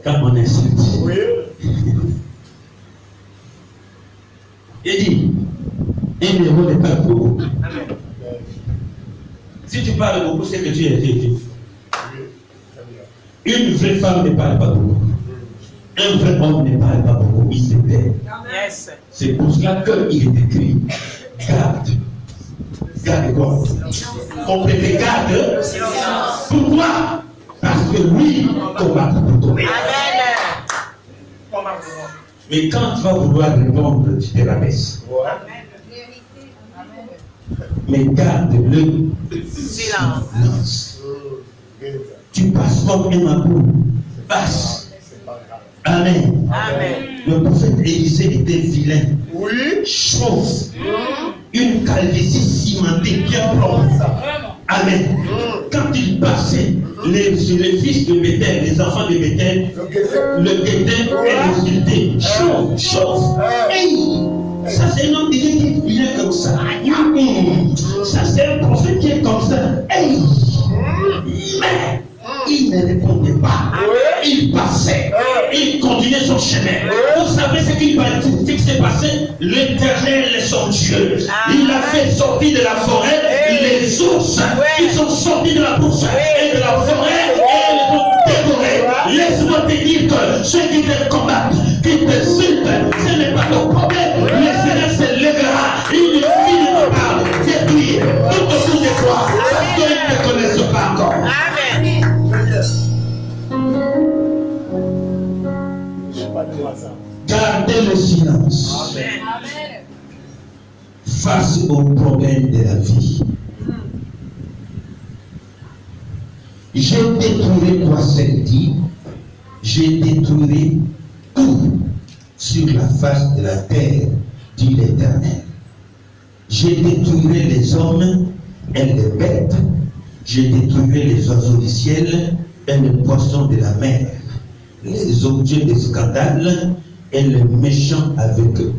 quand on insulte. Il dit, un héros ne parle beaucoup. Si tu parles beaucoup, c'est que tu es vécu. Une vraie femme ne parle pas beaucoup. Un vrai homme ne parle pas beaucoup. Il se tait. Yes. C'est pour cela qu'il est écrit, garde. Garde quoi? Complétez, garde. Pourquoi? Parce que lui combat pour toi. Amen. Mais quand tu vas vouloir répondre, tu te rabaisses. Mais garde-le silence. Tu passes comme un amour. Passe. Amen. Amen. Le prophète Élisée était vilain. Chauve. Une calvitie cimentée bien propre. Amen. Quand il passait, les fils de Bethel, les enfants de Bethel, le Bethel est insulté. Chauve. Hey! Ça c'est un homme qui est vilain comme ça. Ça c'est un prophète qui est comme ça. Hey! Mais il ne répondait pas. Il passait. Il continuait son chemin. Vous savez ce qui s'est passé? L'Éternel est son Dieu. Il a fait sortir de la forêt les ours. Ils sont sortis de la bourse et de la forêt et ils ont dévoré. Laisse-moi te dire que ceux qui te combattent, qui te insultent, ce n'est pas ton problème. Le Seigneur se lèvera. Il finira par détruire tout autour de toi parce qu'ils ne te connaissent pas encore. Amen. Gardez le silence. Amen. Face aux problèmes de la vie. Je détruirai, quoi c'est dit, je détruirai tout sur la face de la terre, dit l'Éternel. Je détruirai les hommes et les bêtes, je détruirai les oiseaux du ciel et les poissons de la mer, les objets de scandale et les méchants avec eux.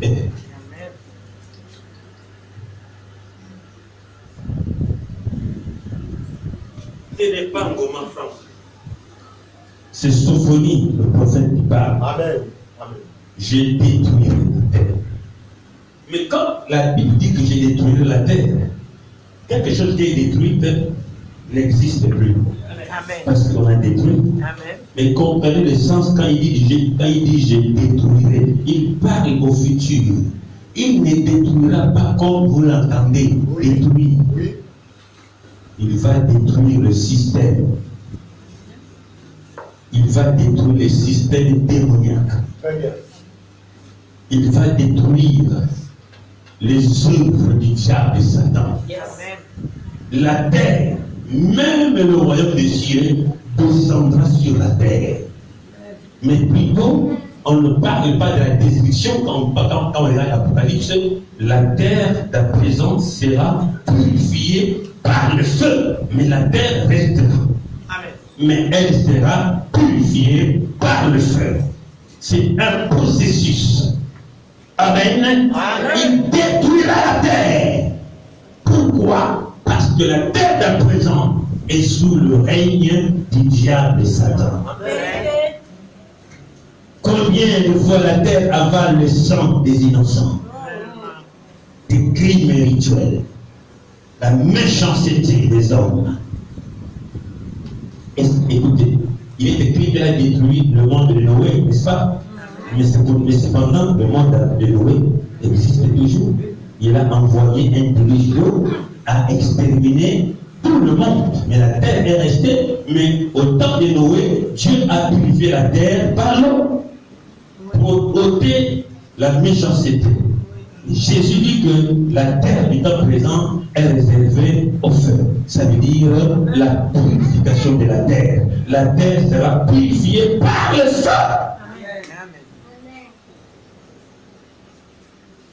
Ce n'est pas un moment franc. C'est Sophonie, le prophète qui parle. Amen. Amen. J'ai détruit la terre. Mais quand la Bible dit que j'ai détruit la terre, quelque chose qui est détruit n'existe plus. Amen. Parce qu'on a détruit. Amen. Mais comprenez le sens quand il dit je détruirai. Il parle au futur. Il ne détruira pas comme vous l'entendez. Détruire. Oui. Il va détruire le système. Il va détruire le système démoniaque. Très bien. Il va détruire les œuvres du diable et Satan. Amen. La terre, même le royaume des cieux, descendra sur la terre. Mais plutôt, on ne parle pas de la destruction quand on regarde l'Apocalypse. La terre d'à présent sera purifiée par le feu. Mais la terre restera. Amen. Mais elle sera purifiée par le feu. C'est un processus. Amen. Il détruira la terre. Pourquoi? Parce que la terre d'à présent est sous le règne du diable et Satan. Amen. Combien de fois la terre avale le sang des innocents? Des crimes rituels. La méchanceté des hommes. Écoutez, il est écrit qu'elle a détruit le monde de Noé, n'est-ce pas? Mais cependant, le monde de Noé existe toujours. il a envoyé un diluvio à exterminer tout le monde. Mais la terre est restée. Mais au temps de Noé, Dieu a purifié la terre par l'eau pour ôter la méchanceté. Jésus dit que la terre du temps présent est réservée au feu. Ça veut dire la purification de la terre. La terre sera purifiée par le feu.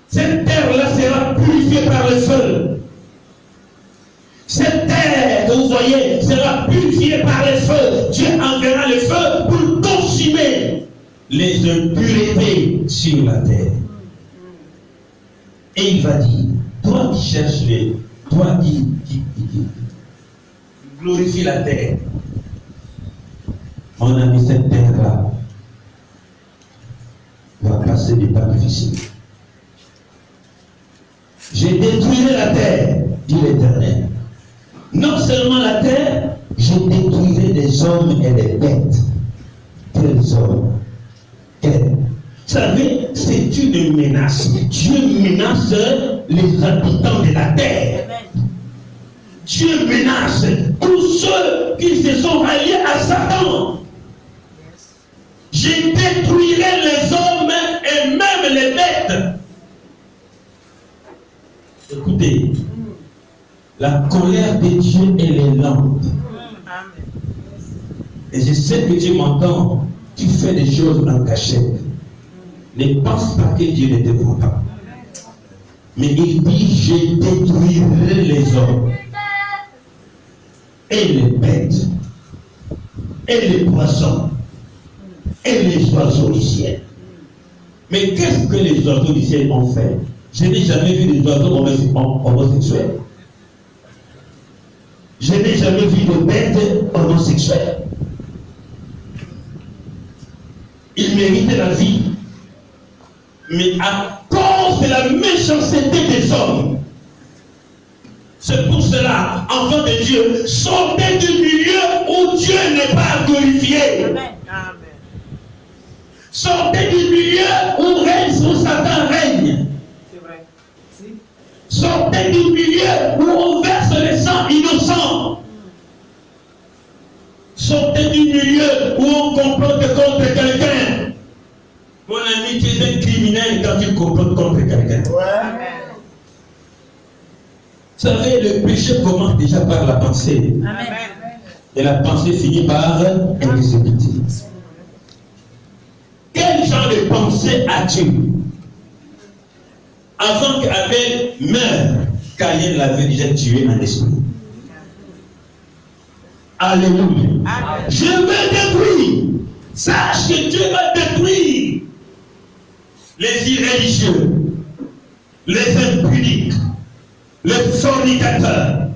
Cette terre-là sera purifiée par le feu. Cette terre que vous voyez sera purifiée par le feu. Dieu enverra le feu pour consumer les impuretés sur la terre. Et il va dire, toi qui cherches toi qui glorifie la terre, mon ami, cette terre-là va passer des temps difficiles. Je détruirai la terre, dit l'Éternel. Non seulement la terre, je détruirai les hommes et les bêtes. Quels hommes? Quels? Vous savez, c'est une menace. Dieu menace les habitants de la terre. Dieu menace tous ceux qui se sont alliés à Satan. Je détruirai les hommes et même les bêtes. Écoutez, la colère de Dieu, elle est lente. Et je sais que Dieu m'entend. Tu fais des choses en cachette. Ne pense pas que Dieu ne te voit pas. Mais il dit, je détruirai les hommes et les bêtes et les poissons et les oiseaux du ciel. Mais qu'est-ce que les oiseaux du ciel ont fait? Je n'ai jamais vu des oiseaux homosexuels. Je n'ai jamais vu de bêtes homosexuelles. Ils méritaient la vie. Mais à cause de la méchanceté des hommes, c'est pour cela, enfants de Dieu, sortez du milieu où Dieu n'est pas glorifié. Amen. Sortez du milieu où Satan règne. C'est vrai. Si. Sortez du milieu où on verse le sang innocent. Sortez du milieu où on complote contre quelqu'un. Mon ami, tu es un criminel quand tu complotes contre quelqu'un. Ouais. Vous savez, le péché commence déjà par la pensée. Amen. Et la pensée finit par exécuter. Quel genre de pensée as-tu? Avant qu'Abel meure, Caïn l'avait déjà tué en esprit. Alléluia. Amen. Je vais détruire. Sache que Dieu va détruire les irréligieux, les impudiques, les fornicateurs,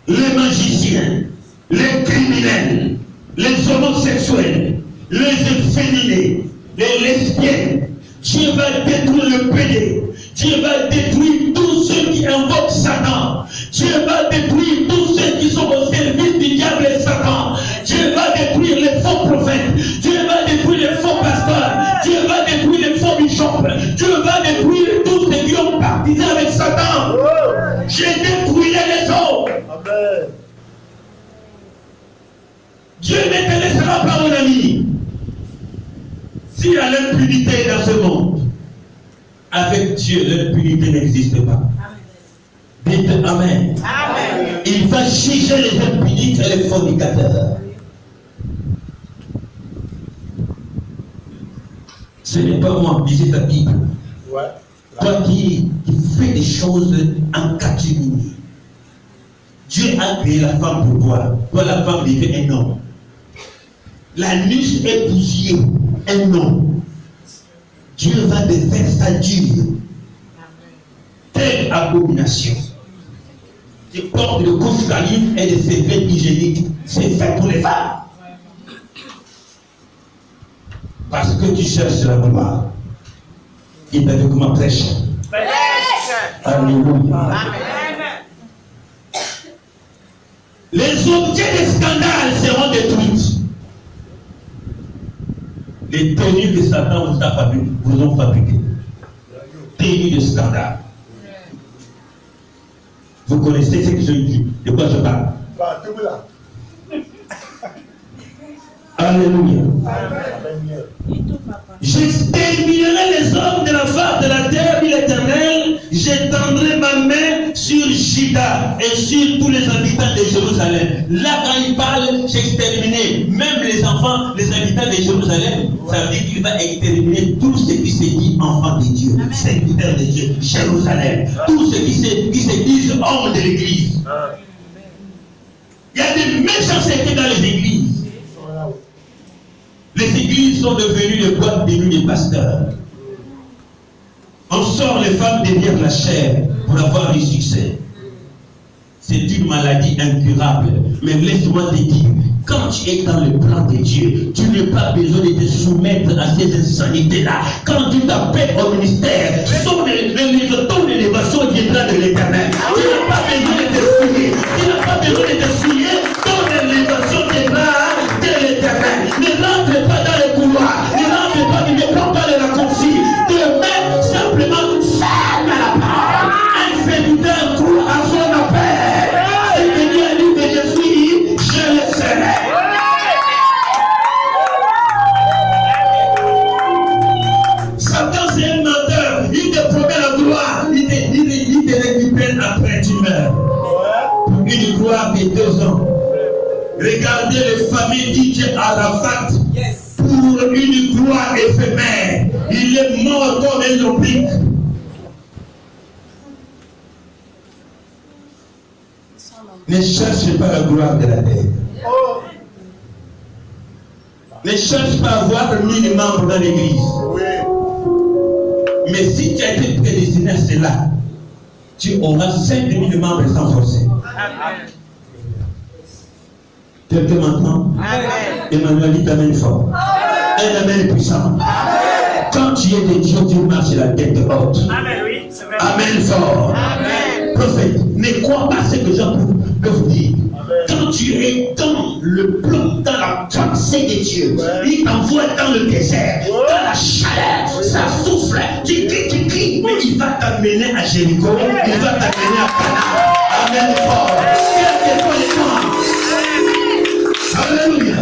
les magiciens, les criminels, les homosexuels, les efféminés, les lesbiennes. Dieu va détruire le pédé. Dieu va détruire tous ceux qui invoquent Satan. Dieu va détruire tous ceux qui sont au service du diable et Satan. Dieu va détruire les faux prophètes. Dieu va détruire les faux pasteurs. Dieu va détruire les faux bishops. Dieu va détruire tous ceux qui ont partisé avec Satan. Je détruirai les autres. Amen. Dieu ne te laissera pas, mon ami. S'il y a l'impunité dans ce monde, avec Dieu, l'impunité n'existe pas. Dites Amen. Amen. Il va juger les impudiques et les fornicateurs. Ce n'est pas moi, lisez ta Bible. Ouais. Toi qui fais des choses en catimini. Dieu a créé la femme pour toi. Toi, la femme devient un homme. La niche est bousillée, un homme. Dieu va te faire ça dur. Telle abomination. Tu portes de couches calibre et des serviettes hygiéniques. C'est fait pour les femmes. Parce que tu cherches la gloire. Il t'a dit comment prêche. Alléluia. Les objets de scandale seront détruits. Les tenues que Satan vous ont fabriquées. Tenues de scandale. Vous connaissez ce que je dis. De quoi je parle? Alléluia. J'exterminerai les hommes de la face de la terre, dit l'Éternel. J'étendrai ma main sur Juda et sur tous les habitants de Jérusalem. Là, quand il parle, j'exterminerai même les enfants, les habitants de Jérusalem. Ça veut dire qu'il va exterminer tout ce qui se dit enfant de Dieu, serviteur de Dieu, Jérusalem. Tout ce qui se disent hommes de l'église. Il y a des méchancetés dans les églises. Les églises sont devenues des boîtes de nuit des pasteurs. On sort les femmes derrière la chair pour avoir du succès. C'est une maladie incurable. Mais laisse-moi te dire, quand tu es dans le plan de Dieu, tu n'as pas besoin de te soumettre à ces insanités-là. Quand tu t'appelles au ministère, ton élévation viendra de l'Éternel. Tu n'as pas besoin de te souiller. Tu n'as pas besoin de te souiller. Ton élévation viendra de l'Éternel. Ne rentre pas dans les couloirs. Ne rentre pas, ne prends pas de la consigne. Te mets simplement ferme à la parole. Un serviteur court à son appel. Si Dieu a dit que je suis, je le serai. Satan, c'est un menteur. Il te promet la gloire. Il te récupère après tu meurs. Pour une gloire de 2 ans. Regardez les familles DJ Arafat. Pour une gloire éphémère. Il est mort comme un oblique. Ne cherche pas la gloire de la terre. Ne cherche pas à avoir 1000 membres dans l'église. Mais si tu as été prédestiné à cela, tu auras 5000 membres sans forcer. Quelqu'un m'entend? Emmanuel dit amen fort. Un amen puissant. Quand tu es de Dieu, tu marches la tête haute. Amen fort. Prophète, ne crois pas ce que Jean peut vous dire. Quand tu es dans le plan, dans la pensée de Dieu, il t'envoie dans le désert, dans la chaleur, ça souffle, tu cries, mais il va t'amener à Jéricho, il va t'amener à Canaan. Amen fort. Quel que soit les temps. Alléluia.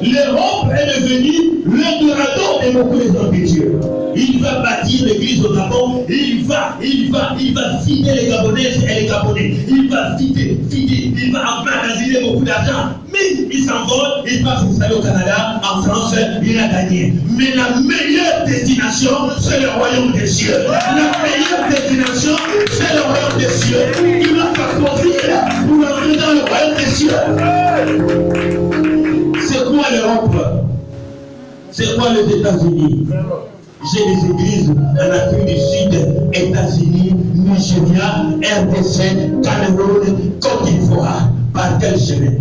L'Europe est devenue l'Eldorado de beaucoup des hommes de Dieu. Il va bâtir l'église au Gabon, il va vider les Gabonaises et les Gabonais. Il va vider, il va emmagasiner beaucoup d'argent. Mais il s'envole, il va s'installer au Canada, en France, il a gagné. Mais la meilleure destination, c'est le royaume des cieux. La meilleure destination, c'est le royaume des cieux. Il va parcourir pour entrer dans le royaume des cieux. C'est quoi l'Europe? C'est quoi les États-Unis? J'ai des églises en Afrique du Sud, États-Unis, Nigeria, RDC, Cameroun, Côte d'Ivoire. Par quel chemin?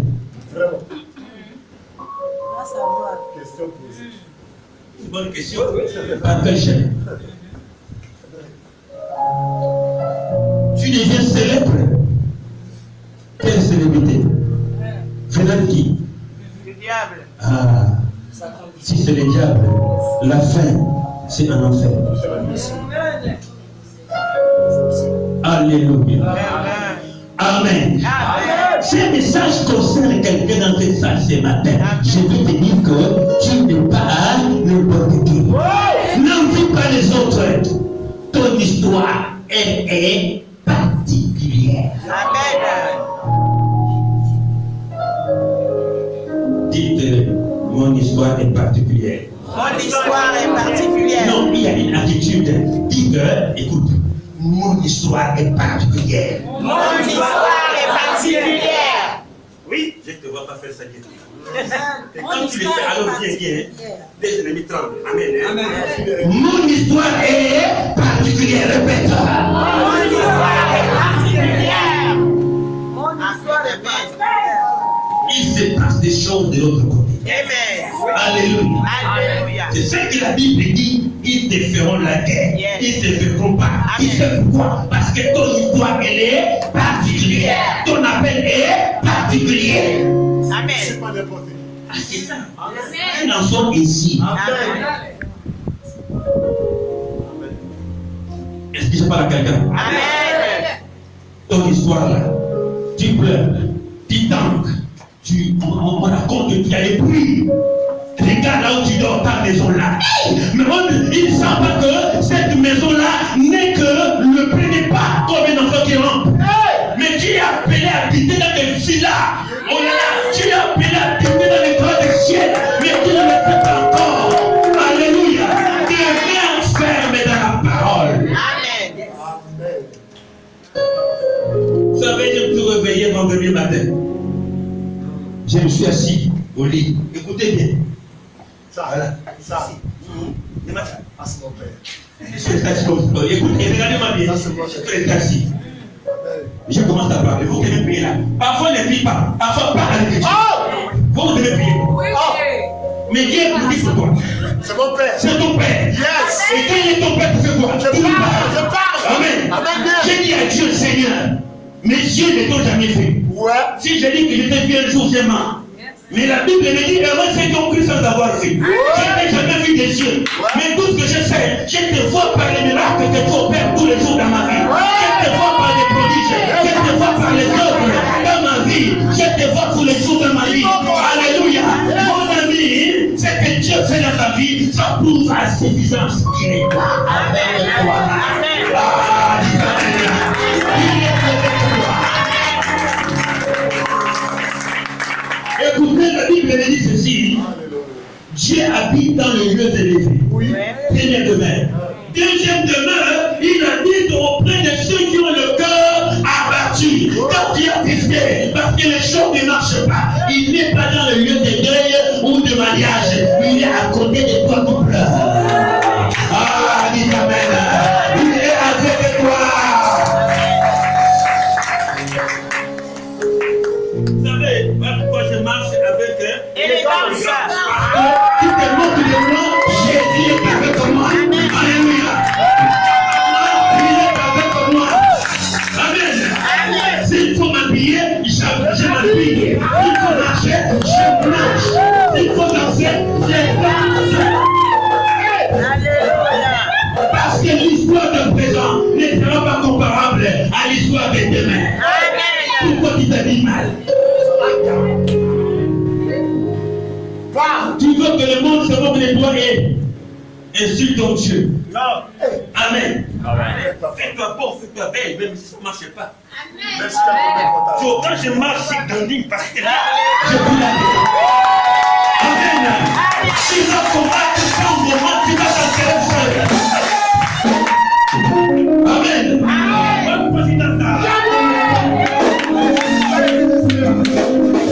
C'est une bonne question. Par quel chemin? Tu deviens célèbre. Quelle célébrité? Venant de qui? Le diable. Ah, si c'est le diable, la fin, c'est un enfer. Alléluia. Amen. Si un message concerne quelqu'un dans cette salle ce matin, je veux te dire que tu n'es pas à n'importe qui. N'envie pas les autres. Ton histoire, elle est particulière. Dites, mon histoire est particulière. Mon histoire est particulière. Non, il y a une attitude. Dites, écoute, mon histoire est particulière. Mon histoire est particulière. Oui, je ne te vois pas faire ça du tout. Et quand tu le fais, alors viens. Tes ennemis tremblent. Amen. Mon histoire est particulière. Répète. Mon histoire est particulière. Mon histoire est particulière. Il se passe des choses de l'autre côté. Amen. Alléluia. Alléluia. C'est ça que la Bible dit. Ils te feront la guerre. Yes. Ils te feront pas. Ils savent pourquoi? Parce que ton histoire, elle est particulière. Ton appel est particulier. Amen. Ah, c'est ça. Nous en sommes ici. Amen. Est-ce que je parle à quelqu'un? Amen. ton histoire là. Tu pleures, tu tanques, on raconte que tu as les bruits. Regarde là où tu dors, ta maison là. Mais ils ne savent pas que cette maison là n'est que le premier pas comme un enfant qui rentre. Mais tu es appelé à habiter dans des villas. Oh là là, tu es appelé à habiter dans les toits des ciels. Mais tu ne le fais pas encore. Alléluia. Tu es enfermé dans la parole. Amen. Vous savez, je me suis réveillé vendredi matin. Je me suis assis au lit. Écoutez bien. Ça, Voilà. ça. Ah, c'est mon père. Je suis assis comme ça. Écoutez, regardez-moi bien. Je suis assis. Je commence à parler. Vous devez prier là. Parfois, ne prie pas. Parfois, pas à l'église. Vous devez prier. Mais Dieu est petit pour toi. C'est mon père. C'est ton père. Yes. Et quand il est ton père, tu fais quoi? Je parle. Amen. Amen. J'ai dit à Dieu, Seigneur, mes yeux ne t'ont jamais fait. Ouais. Si je dis que je t'ai vu un jour, j'ai mort. Mais la Bible me dit, heureux c'est ton cru sans avoir vu. Je n'ai jamais vu des yeux. Mais tout ce que je sais, je te vois par les miracles que tu opères tous les jours dans ma vie. Je te vois par les prodiges. Je te vois par les œuvres dans ma vie. Je te vois tous les jours dans ma vie. Alléluia. Mon ami, ce que Dieu fait dans ta vie, ça prouve à suffisance qu'il est là avec toi. Ah, dis Alléluia. Il est avec toi. Écoutez, la Bible dit ceci. Dieu habite dans les lieux élevés. Première demeure. Deuxième demeure, il habite auprès de ceux qui ont le cœur abattu. Quand tu es attristé, parce que les choses ne marchent pas, il n'est pas dans le lieu de deuil ou de mariage. Il est à côté de toi qui pleure. Ah, dis Amen. Il est avec toi. Vous savez, pourquoi je marche avec Élégance. tu te moques de moi, Jésus est avec moi. Alléluia. Il est avec moi. Amen. S'il faut m'habiller, je m'habille. S'il faut marcher, je marche. S'il faut danser, je danse. Alléluia. Parce que l'histoire de présent ne sera pas comparable à l'histoire de demain. Amen. Pourquoi tu t'habilles mal? Tu veux que le monde se moque de toi et insulte ton Dieu. Amen. Fais-toi bon, fais-toi belle, même si ça ne marche pas. Faut quand je marche, c'est dandine parce que là, je vous la dis. Amen. Si tu vas combattre sans moment, tu vas t'enterrer seul. Amen.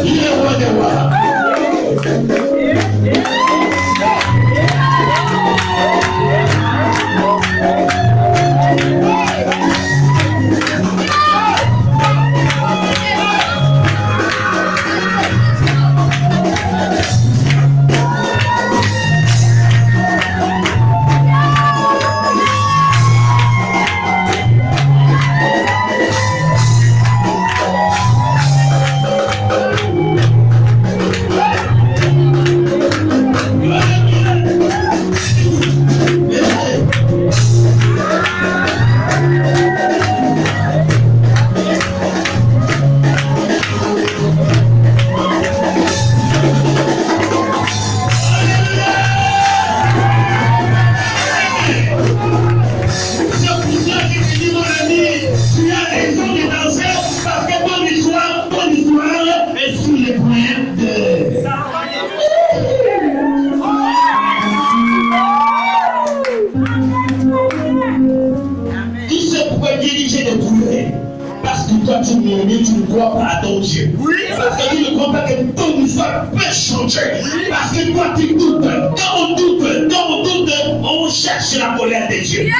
Il est roi des rois. Tu ne crois pas à ton Dieu. Parce que tu ne crois pas que ton histoire peut changer. Parce que toi tu doutes. Quand on doute, on cherche la colère de Dieu. Dieu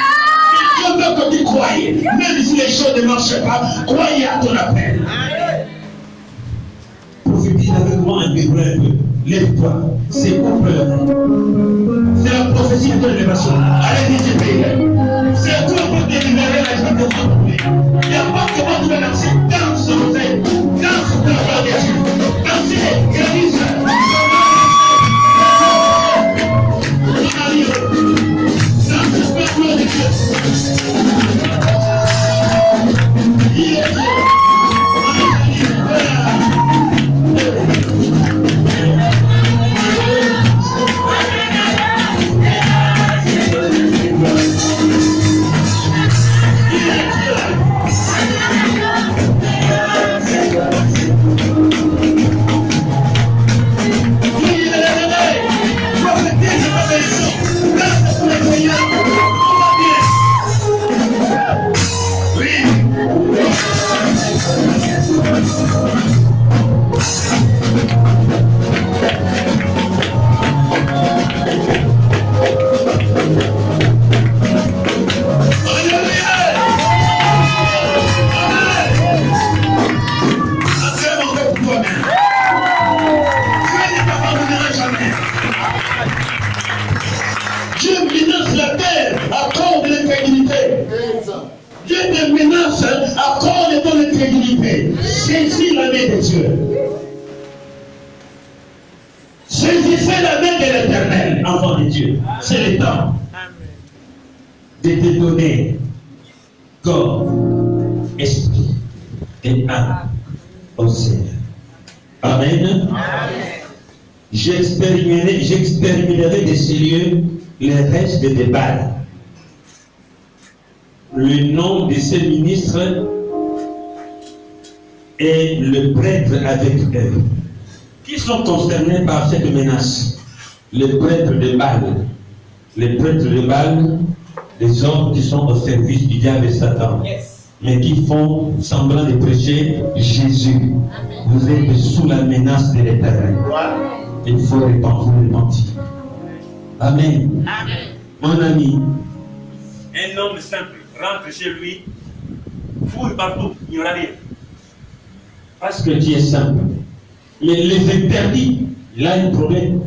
veut que tu croyes. Même si les choses ne marchent pas, croyez à ton appel. Prophétise avec moi un peu. Lève-toi. C'est pour pleurer. C'est la prophétie de l'élévation. Allez, dis c'est toi pour te libérer la vie de ton pays. Il n'y a pas que moi qui vais lancer. Danse, vous êtes. Danse pour la gloire de Dieu. Dansez, église. Danse pour la gloire de Dieu. Il est Dieu. Dieu menace la terre à cause de l'incrédulité. Dieu te menace à cause de ton incrédulité. Saisis la main de Dieu. Saisissez la main de l'Éternel, enfant de Dieu. C'est le temps de te donner corps, esprit et âme au Seigneur. Amen. J'exterminerai de ces lieux les restes de Baal. Le nom de ces ministres et le prêtre avec eux. Qui sont concernés par cette menace? Les prêtres de Baal. Les prêtres de Baal, des hommes qui sont au service du diable et Satan, mais qui font semblant de prêcher Jésus. Vous êtes sous la menace de l'Éternel. Il faut vous repentir. Amen. Mon ami, un homme simple rentre chez lui, fouille partout, il n'y aura rien. Parce que tu es simple. Mais les interdits, il a un problème.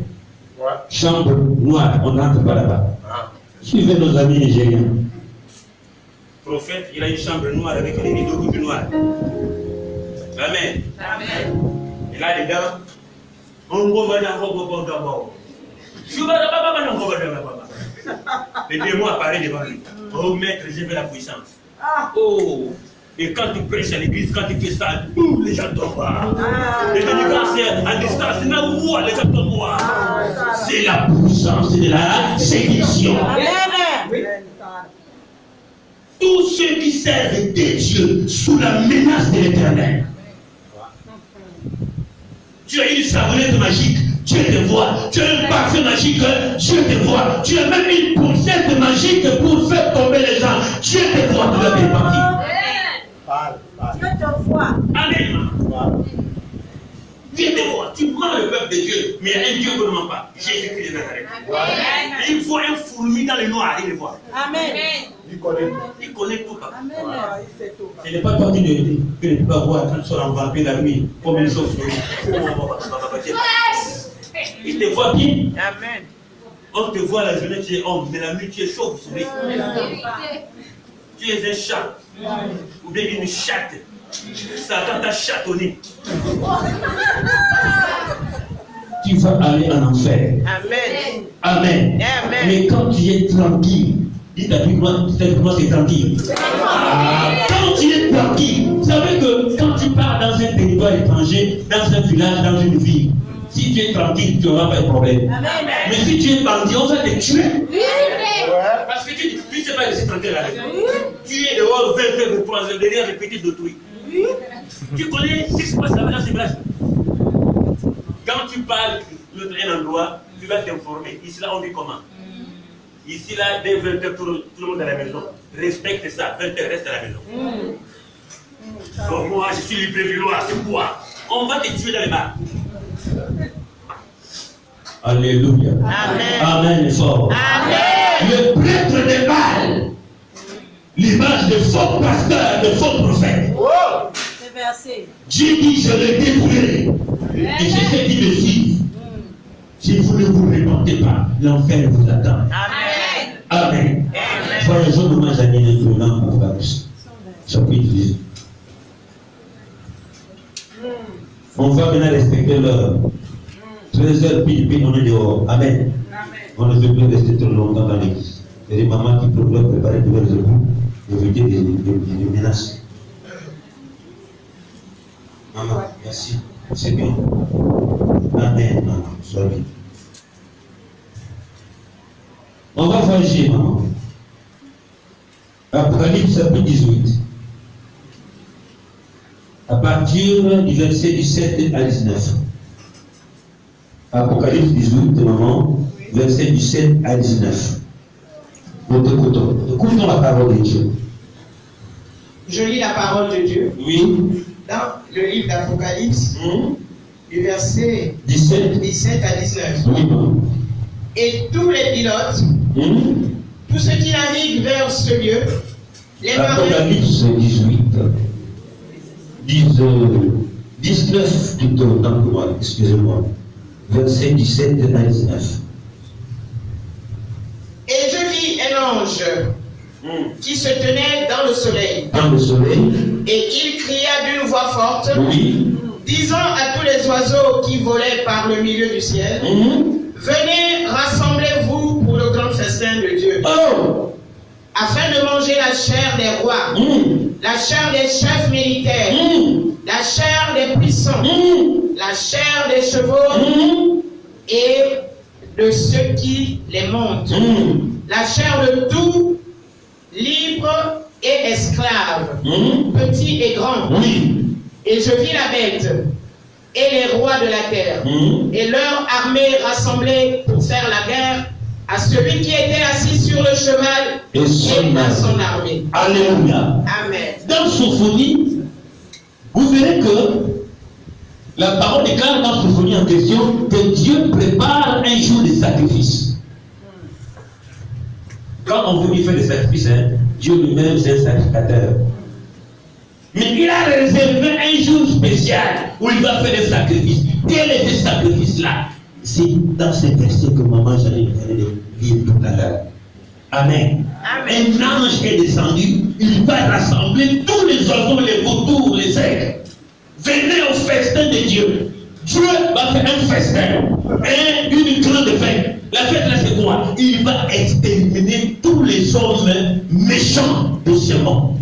Chambre noire, on n'entre pas là-bas. Suivez nos amis nigériens. Le prophète, il a une chambre noire avec les rideaux rouges noirs. Amen. Il a des dents. Les démons apparaissent devant lui. Oh maître, j'ai fait la puissance. Oh, et quand tu prêches à l'église, quand tu fais ça, boum, les gens tombent. Les délivrants, c'est à distance, les gens tombent. C'est la puissance de la séduction. Tous ceux qui servent des dieux sous la menace de l'Éternel. Tu as une savonnette magique, Dieu te voit. Tu as un parfum magique, Dieu te voit. Tu as même une poussette magique pour faire tomber les gens. Dieu te voit, tu vas bien partir. Dieu te voit. Amen. Dieu te voit. Tu mens le peuple de Dieu, mais un Dieu ne ment pas. Jésus-Christ de Nazareth. Il voit un fourmi dans le noir, il le voit. Amen. Il connaît tout. Amen. Ce n'est pas toi qui ne peux pas voir quand tu seras envampé la nuit, comme une chose. Il te voit bien. Amen. On te voit la journée, tu es homme, mais la nuit, tu es chauve. Tu es un chat, ou bien une chatte. Satan t'a chatonné. Tu vas aller en enfer. Amen. Amen. Amen. Mais quand tu es tranquille, dis ta vie, comment c'est tranquille. Quand tu es tranquille, vous savez que quand tu pars dans un territoire étranger, dans un village, dans une ville, si tu es tranquille, tu n'auras pas de problème. Amen. Mais si tu es bandit, on va te tuer. Parce que tu ne sais pas laisser tranquille la raison. Tu es dehors 23 heures derrière les petites d'autrui. Tu connais ce qui se passe là-bas dans ces villages. Quand tu parles d'un endroit, tu vas t'informer. Ici là, on dit comment? Ici là, dès 20h, tout le monde est à la maison. Respecte ça. 20h, reste à la maison. Donc moi, je suis libre-villois, c'est quoi? On va te tuer dans les bars. Alléluia. Amen. Amen fort. Amen. Le prêtre de Baal, l'image de faux pasteurs, de faux prophètes. C'est versé. Dieu dit, je le détruirai. Et je sais qui le suivent. Si vous ne vous répandez pas, l'enfer vous attend. Amen. Amen. Soyez un hommage à Néné Tournant pour Apocalypse. Chapitre 10. On va maintenant respecter l'heure. 13h pile, on est dehors. Amen. On ne veut plus rester trop longtemps dans l'église. Il y a des mamans qui doivent préparer de nouvelles éboues, éviter des menaces. Maman, merci. C'est bien. Amen, maman. Sois bien. On va voyager, maman. Apocalypse chapitre 18. À partir du verset 17 à 19. Apocalypse 18, maman, verset 17 à 19. Nous t'écoutons. Écoutons la parole de Dieu. Je lis la parole de Dieu. Oui. Dans le livre d'Apocalypse, du verset 17 à 19. Oui, maman. Et tous les pilotes, tous ceux qui naviguent vers ce lieu, les marins, Apocalypse 18. 19 plutôt, excusez-moi. Verset 17 à 19. et vit un ange qui se tenait dans le soleil. Dans le soleil. Et il cria d'une voix forte, Oui. disant à tous les oiseaux qui volaient par le milieu du ciel, venez, rassemblez-vous pour le grand festin de Dieu. Oh. Afin de manger la chair des rois, la chair des chefs militaires, la chair des puissants, la chair des chevaux et de ceux qui les montent, la chair de tout, libre et esclave, petit et grand. Et je vis la bête et les rois de la terre et leur armée rassemblée pour faire la guerre à celui qui était assis sur le cheval et à son armée. Alléluia. Amen. Dans Sophonie, vous verrez que la parole déclare dans Sophonie en question que Dieu prépare un jour de sacrifice. Quand on veut lui faire des sacrifices, Dieu lui-même c'est un sacrificateur. Mais il a réservé un jour spécial où il va faire des sacrifices. Quel est ce sacrifice-là? C'est dans ces versets que maman j'allais lire tout à l'heure. Amen. Un ange est descendu, il va rassembler tous les oiseaux, les vautours, les aigles. Venez au festin de Dieu. Dieu va faire un festin, une grande fête. La fête là c'est quoi? Il va exterminer tous les hommes méchants de ce monde.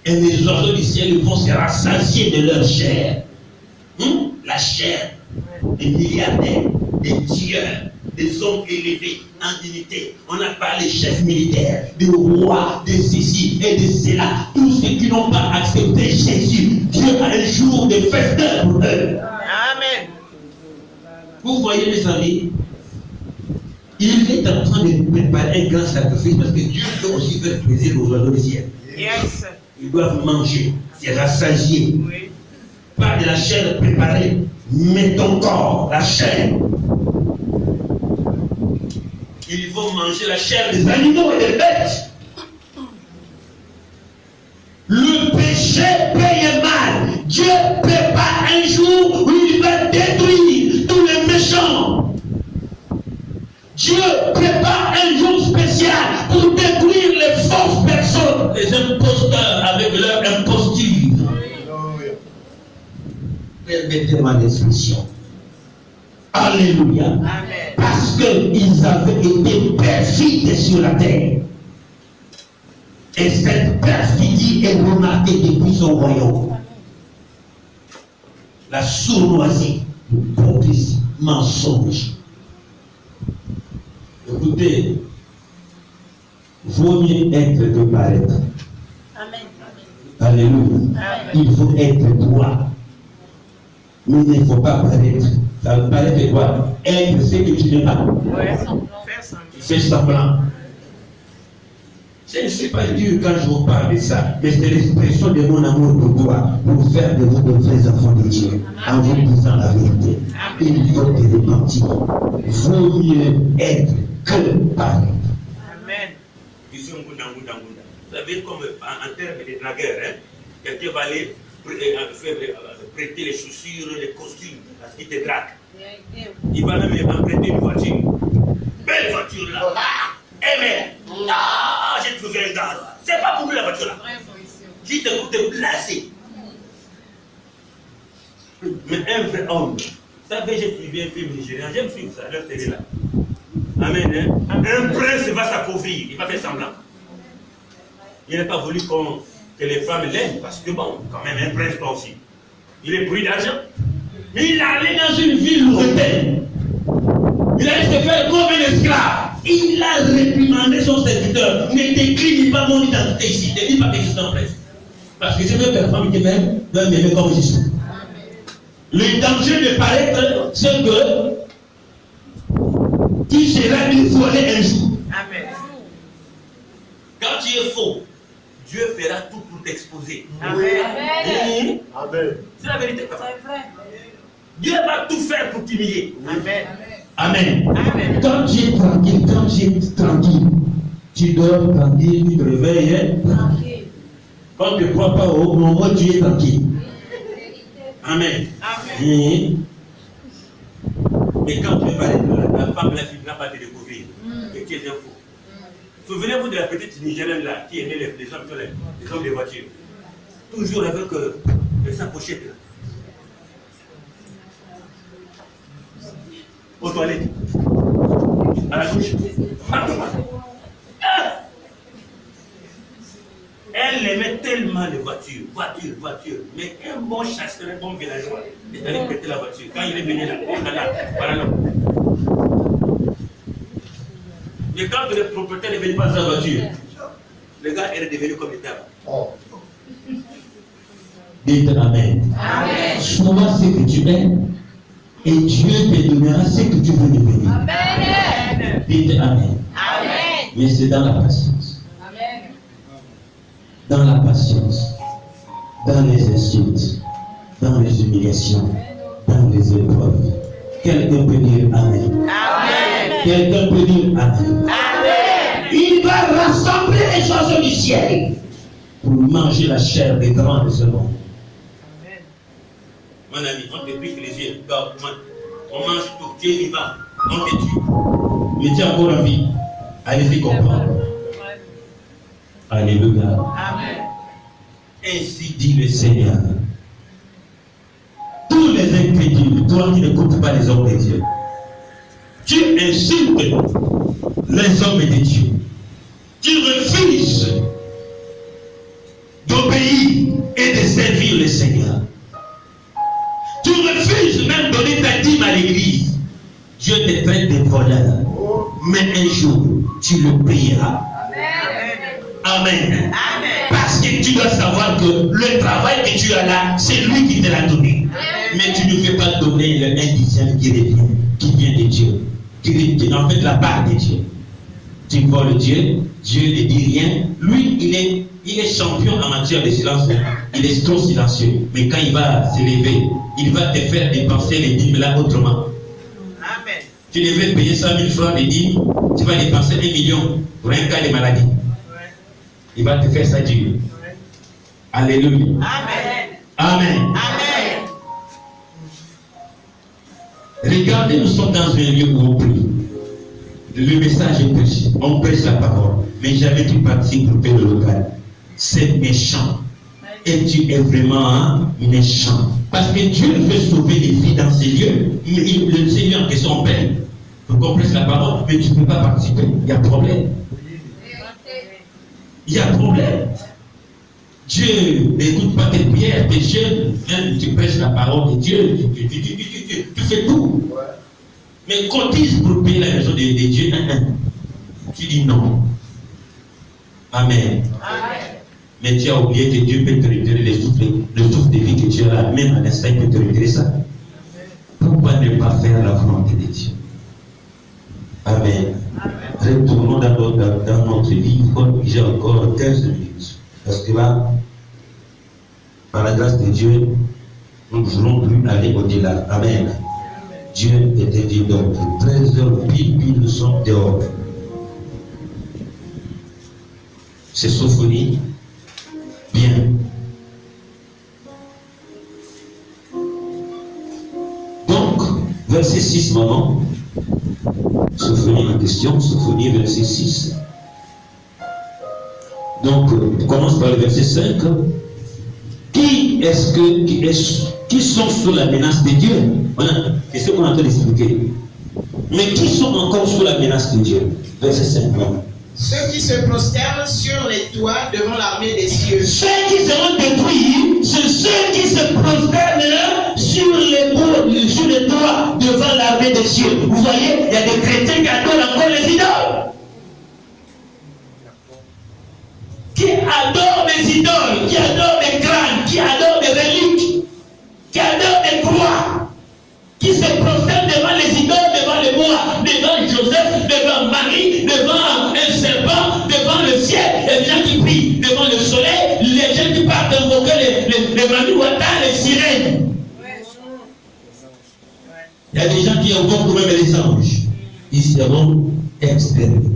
Et les oiseaux du ciel vont se rassasier de leur chair. La chair des milliardaires, des tueurs, des hommes élevés en dignité. On n'a pas les chefs militaires, des rois, des ceci et de cela. Tous ceux qui n'ont pas accepté Jésus, Dieu a un jour de festin pour eux. Amen. Vous voyez mes amis, il est en train de préparer un grand sacrifice parce que Dieu peut aussi faire plaisir aux oiseaux du ciel. Yes. Ils doivent manger, se rassasier. Oui. Pas de la chair préparée, mais ton corps, la chair. Ils vont manger la chair des animaux et des bêtes. Le péché paye mal. Dieu prépare un jour où il va détruire tous les méchants. Dieu prépare un jour spécial pour détruire les fausses personnes, les imposteurs avec leur imposture. Permettez-moi l'expression. Alléluia. Amen. Parce qu'ils avaient été perfides sur la terre. Et cette perfidie est remarquée depuis son royaume. La sournoisie, l'hypocrisie, mensonge. Écoutez, vaut mieux être que paraître. Amen. Alléluia. Il faut être droit. Mais il ne faut pas paraître. Ça veut paraître quoi? Être ce que tu n'es pas. Fais semblant. Je ne suis pas dur quand je vous parle de ça, mais c'est l'expression de mon amour pour toi, pour faire de vous de vrais enfants de Dieu, en vous disant la vérité. Il faut te repentir. Vaut mieux être que paraître. Amen. Vous savez, comme en termes de dragueur, quelqu'un va aller prêter les chaussures, les costumes, parce qu'il te drague. Il va même prêter une voiture. Belle voiture là. Eh mais, j'ai trouvé un gars là. C'est pas pour lui la voiture là. Qui te coûte placer. Mais un vrai homme. Vous savez, j'ai suivi un film nigérien. J'aime suivre ça, leur télé là. Amen. Un prince va s'appauvrir. Il va faire semblant. Il n'a pas voulu que les femmes l'aiment, parce que bon, quand même, un prince pas aussi. Il est pris d'argent. Mais il est allé dans une ville lointaine. Il allait se faire comme un esclave. Il a réprimandé son serviteur. Ne décline pas mon identité ici. Ne dis pas que je suis en prince. Parce que je veux que la femme qui m'aime doit m'aimer comme je suis. Le danger de paraître, c'est que tu seras dévoilé un jour. Amen. Quand tu es faux, Dieu fera tout pour t'exposer. Amen. Amen. C'est la vérité. C'est vrai. Dieu va tout faire pour t'humilier. Amen. Amen. Amen. Quand tu es tranquille, tu dors tranquille, tu te réveilles. Tranquille. Quand tu ne crois pas au moment, tu es tranquille. Amen. Amen. Mais quand tu es paraître, la femme, la fille ne va pas te découvrir. Que tu es un faux. Souvenez-vous de la petite Nigérienne là, qui aimait les hommes des voitures. Toujours avec sa pochette là. Aux toilettes. À la douche. Elle aimait tellement les voitures. Mais un bon chasseur, un bon villageois, il est allé péter la voiture. Quand il est venu là, voilà. Mais quand le propriétaire est venu passer sa voiture, le gars est devenu comme il était avant. Dites Amen. Amen. Sois ce que tu es et Dieu te donnera ce que tu veux devenir. Amen. Dites Amen. Amen. Mais c'est dans la patience. Amen. Dans la patience, dans les insultes, dans les humiliations, dans les épreuves. Quelqu'un peut dire Amen. Amen. Quelqu'un peut dire Amen. Amen. Il va rassembler les choses du ciel pour manger la chair des grands de ce monde. Mon ami, on te pique les yeux, on mange tout, tu es vivant, on te tue. Mais tu es encore en vie. Allez-y comprendre. Alléluia. Amen. Ainsi dit le Seigneur. Tous les incrédules, toi qui n'écoutes pas les hommes de Dieu, tu insultes les hommes de Dieu. Tu refuses d'obéir et de servir le Seigneur. Tu refuses même de donner ta dîme à l'église. Dieu te traite de voleur. Mais un jour, tu le payeras. Amen. Amen. Parce que tu dois savoir que le travail que tu as là, c'est lui qui te l'a donné. Mais tu ne veux pas donner le 1/10 qui vient de Dieu. Qui est en fait la part de Dieu. Tu voles Dieu, Dieu ne dit rien. Lui, il est champion en matière de silence. Il est trop silencieux. Mais quand il va s'élever, il va te faire dépenser les dîmes là autrement. Amen. Tu devais payer 100 000 francs de dîmes, tu vas dépenser 1 million pour un cas de maladie. Il va te faire ça Dieu. Alléluia. Amen. Amen. Amen. Regardez, nous sommes dans un lieu où on prie. Le message est prêché. On prêche la parole. Mais jamais tu participes pour payer le local. C'est méchant. Et tu es vraiment méchant. Parce que Dieu veut sauver les vies dans ces lieux. Mais le Seigneur en question paye. Pour qu'on prêche la parole. Mais tu ne peux pas participer. Il y a problème. Il y a problème. Dieu n'écoute pas tes prières, tes jeûnes. Tu prêches la parole de Dieu. Tu fais tout. Mais cotise pour payer la maison de Dieu. Tu dis non. Amen. Amen. Mais tu as oublié que Dieu peut te retirer le souffle de vie que tu as là. Même à l'instant, il peut te retirer ça. Pourquoi ne pas faire la volonté de Dieu? Amen. Retournons dans notre livre. J'ai encore 15 minutes. Parce que là, par la grâce de Dieu, nous ne voulons plus aller au-delà. Amen. Dieu était dit donc 13h pile, nous sommes dehors. C'est Sophonie. Bien. Donc, verset 6, maman. Sophonie en question, Sophonie, verset 6. Donc, on commence par le verset 5. Qui sont sous la menace de Dieu? Voilà, c'est ce qu'on est en train d'expliquer. Mais qui sont encore sous la menace de Dieu? Verset 5. Ceux qui se prosternent sur les toits devant l'armée des cieux. Ceux qui seront détruits, c'est ceux qui se prosternent sur les toits devant l'armée des cieux. Vous voyez, il y a des chrétiens qui adorent encore les idoles. Qui adorent les idoles, qui adorent les crânes, qui adorent les reliques, qui adorent les croix, qui se prosternent devant les idoles, devant les bois, devant Joseph, devant Marie, devant un serpent, devant le ciel, les gens qui prient devant le soleil, les gens qui partent invoquer les Maniwata, les sirènes. Il y a des gens qui invoquent même les anges. Ils seront exterminés.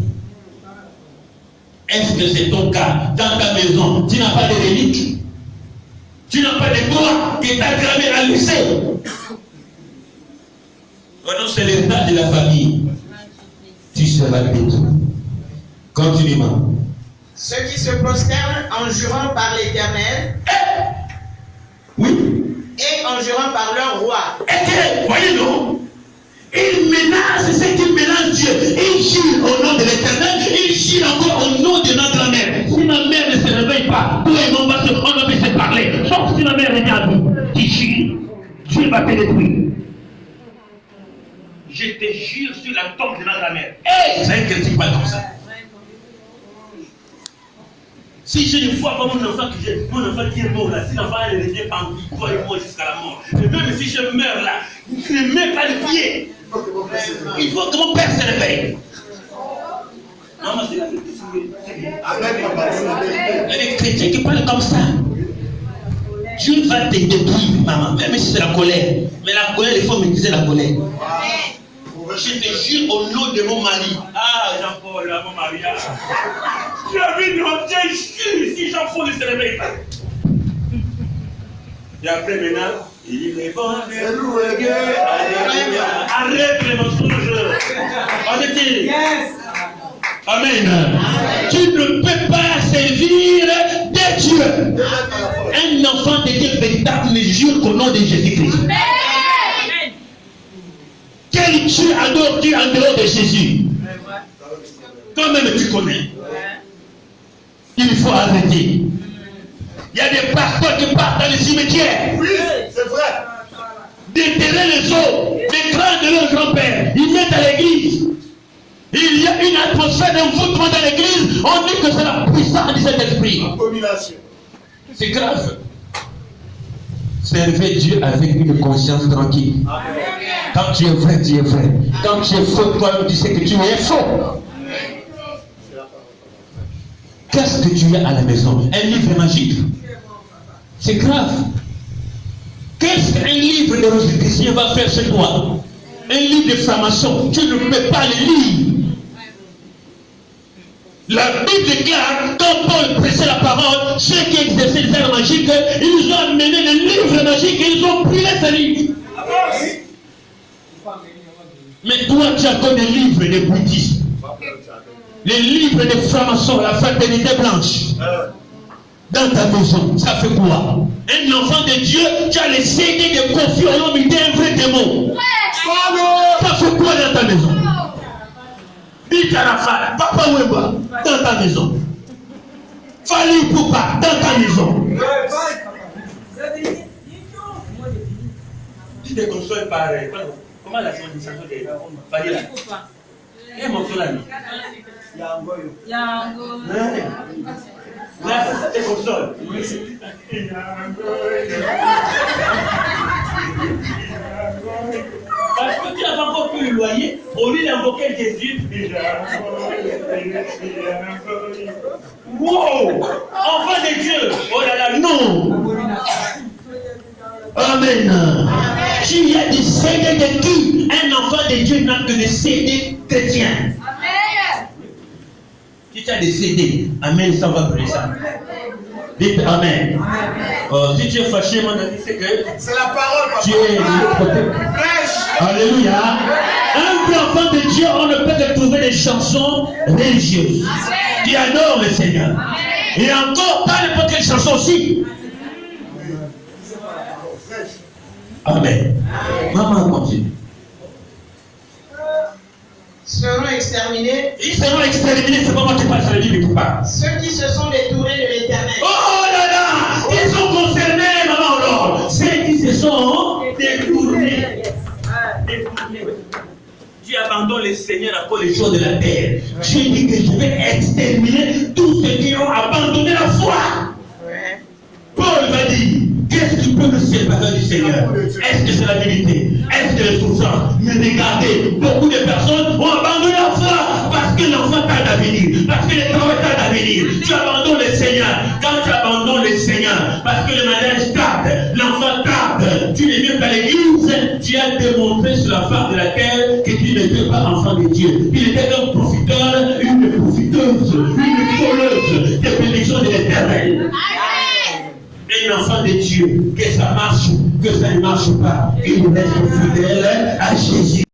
Est-ce que c'est ton cas? Dans ta maison, tu n'as pas de reliques? Tu n'as pas de bois qui t'a gravé à lycée? Oh non, c'est l'héritage de la famille. Tu seras détruit. Continuellement. Ceux qui se prosternent en jurant par l'Éternel. Oui. Et en jurant par leur roi. Et que, voyez donc, il menace ceux qui menacent Dieu. Il jure au nom de l'Éternel, il jure encore au nom de notre mère. Si ma mère ne se réveille pas, toi et moi, on va se parler. Sauf si ma mère est à vous, qui jure, Dieu va te détruire. Je te jure sur la tombe de notre mère. Hey, c'est un chrétien qui parle comme ça. Si je ne vois pas mon enfant qui est mort là, si l'enfant ne revient pas en vie, toi et moi jusqu'à la mort, et même si je meurs là, ne mets pas le pied. Il faut que mon père se réveille. Maman, c'est la vérité. Il y a des chrétiens qui parlent comme ça. Dieu va te détruire, maman, même si c'est la colère. Mais la colère, il faut maîtriser la colère. Je te jure au nom de mon mari. Ah, Jean-Paul, mon mari. Tu as vu, non, je jure si Jean-Paul ne se réveille pas. Et après maintenant, il est bon. Arrête les mensonges. Arrêtez. Amen. Tu ne peux pas servir des dieux. Un enfant de Dieu véritable ne jure qu'au nom de Jésus-Christ. Quel Dieu adore-tu en dehors de Jésus? Toi-même tu connais. Il faut arrêter. Il y a des pasteurs qui partent dans les cimetières. Oui, c'est vrai. Déterrer les os, les crânes de leurs grands-pères. Ils viennent à l'église. Il y a une atmosphère d'envoûtement dans l'église. On dit que c'est la puissance de cet esprit. Abomination. C'est grave. Servez Dieu avec une conscience tranquille. Quand tu es vrai, tu es vrai. Quand tu es faux, toi-même tu sais que tu es faux. Qu'est-ce que tu as à la maison? Un livre magique. C'est grave. Qu'est-ce qu'un livre de Rosicrucien va faire chez toi? Un livre de franc-maçon, tu ne peux pas le lire. La Bible déclare, quand Paul prêchait la parole, ceux qui exerçaient les arts magiques, ils ont amené le livre magique et ils ont brûlé ce livre. Mais toi, tu as comme des livres de bouddhistes. Les livres de francs-maçons, la fraternité blanche. Dans ta maison, ça fait quoi? Un enfant de Dieu, tu as les CD de Kofi Olomide, un vrai démon. Ça fait quoi dans ta maison? Dites à la femme, Papa Wemba, dans ta maison. Fali Poupa, dans ta maison. Tu te consoles par. Comment la chanson de Fali là? Quel morceau là? Là, ça te console. Parce que tu n'as pas encore pu le loyer, au lieu d'invoquer Jésus. Wow! Enfant de Dieu! Oh là là, non! Amen. Tu as des CD de qui? Un enfant de Dieu n'a que des CD chrétiens. Si tu as des CD, Amen, ça va brûler ça. Dites Amen. Si tu es fâché, mon ami, c'est que C'est la parole, tu es. Alléluia. Un vrai enfant de Dieu, on ne peut que trouver des chansons religieuses qui adorent le Seigneur. Et encore, pas n'importe quelle chanson aussi. Amen. Maman, continue. Seront exterminés. Ils seront exterminés, c'est pas moi qui parle, c'est le livre qui parle. Ceux qui se sont détournés de l'Éternel. Oh là là, ils sont concernés, maman, alors. Ceux qui se sont détournés. Tu abandonnes le Seigneur à cause des Les choses choses de la terre. Dieu dit que je vais exterminer tous ceux qui ont abandonné la foi. Paul va dire, qu'est-ce qui peut nous séparer du Seigneur? Est-ce que c'est la vérité? Est-ce que les souffrances? Mais regardez, beaucoup de personnes ont abandonné la foi parce que l'enfant tarde à venir, parce que le travail tarde à venir. Tu abandonnes le Seigneur. Quand tu abandonnes le Seigneur, parce que le mariage tarde, l'enfant tarde, tu n'es même pas l'église, tu as démontré sur la face de la terre que tu n'étais pas enfant de Dieu. Il était un profiteur, une profiteuse, une voleuse des bénédictions de l'Éternel. Un enfant de Dieu, que ça marche, que ça ne marche pas, il reste fidèle à Jésus.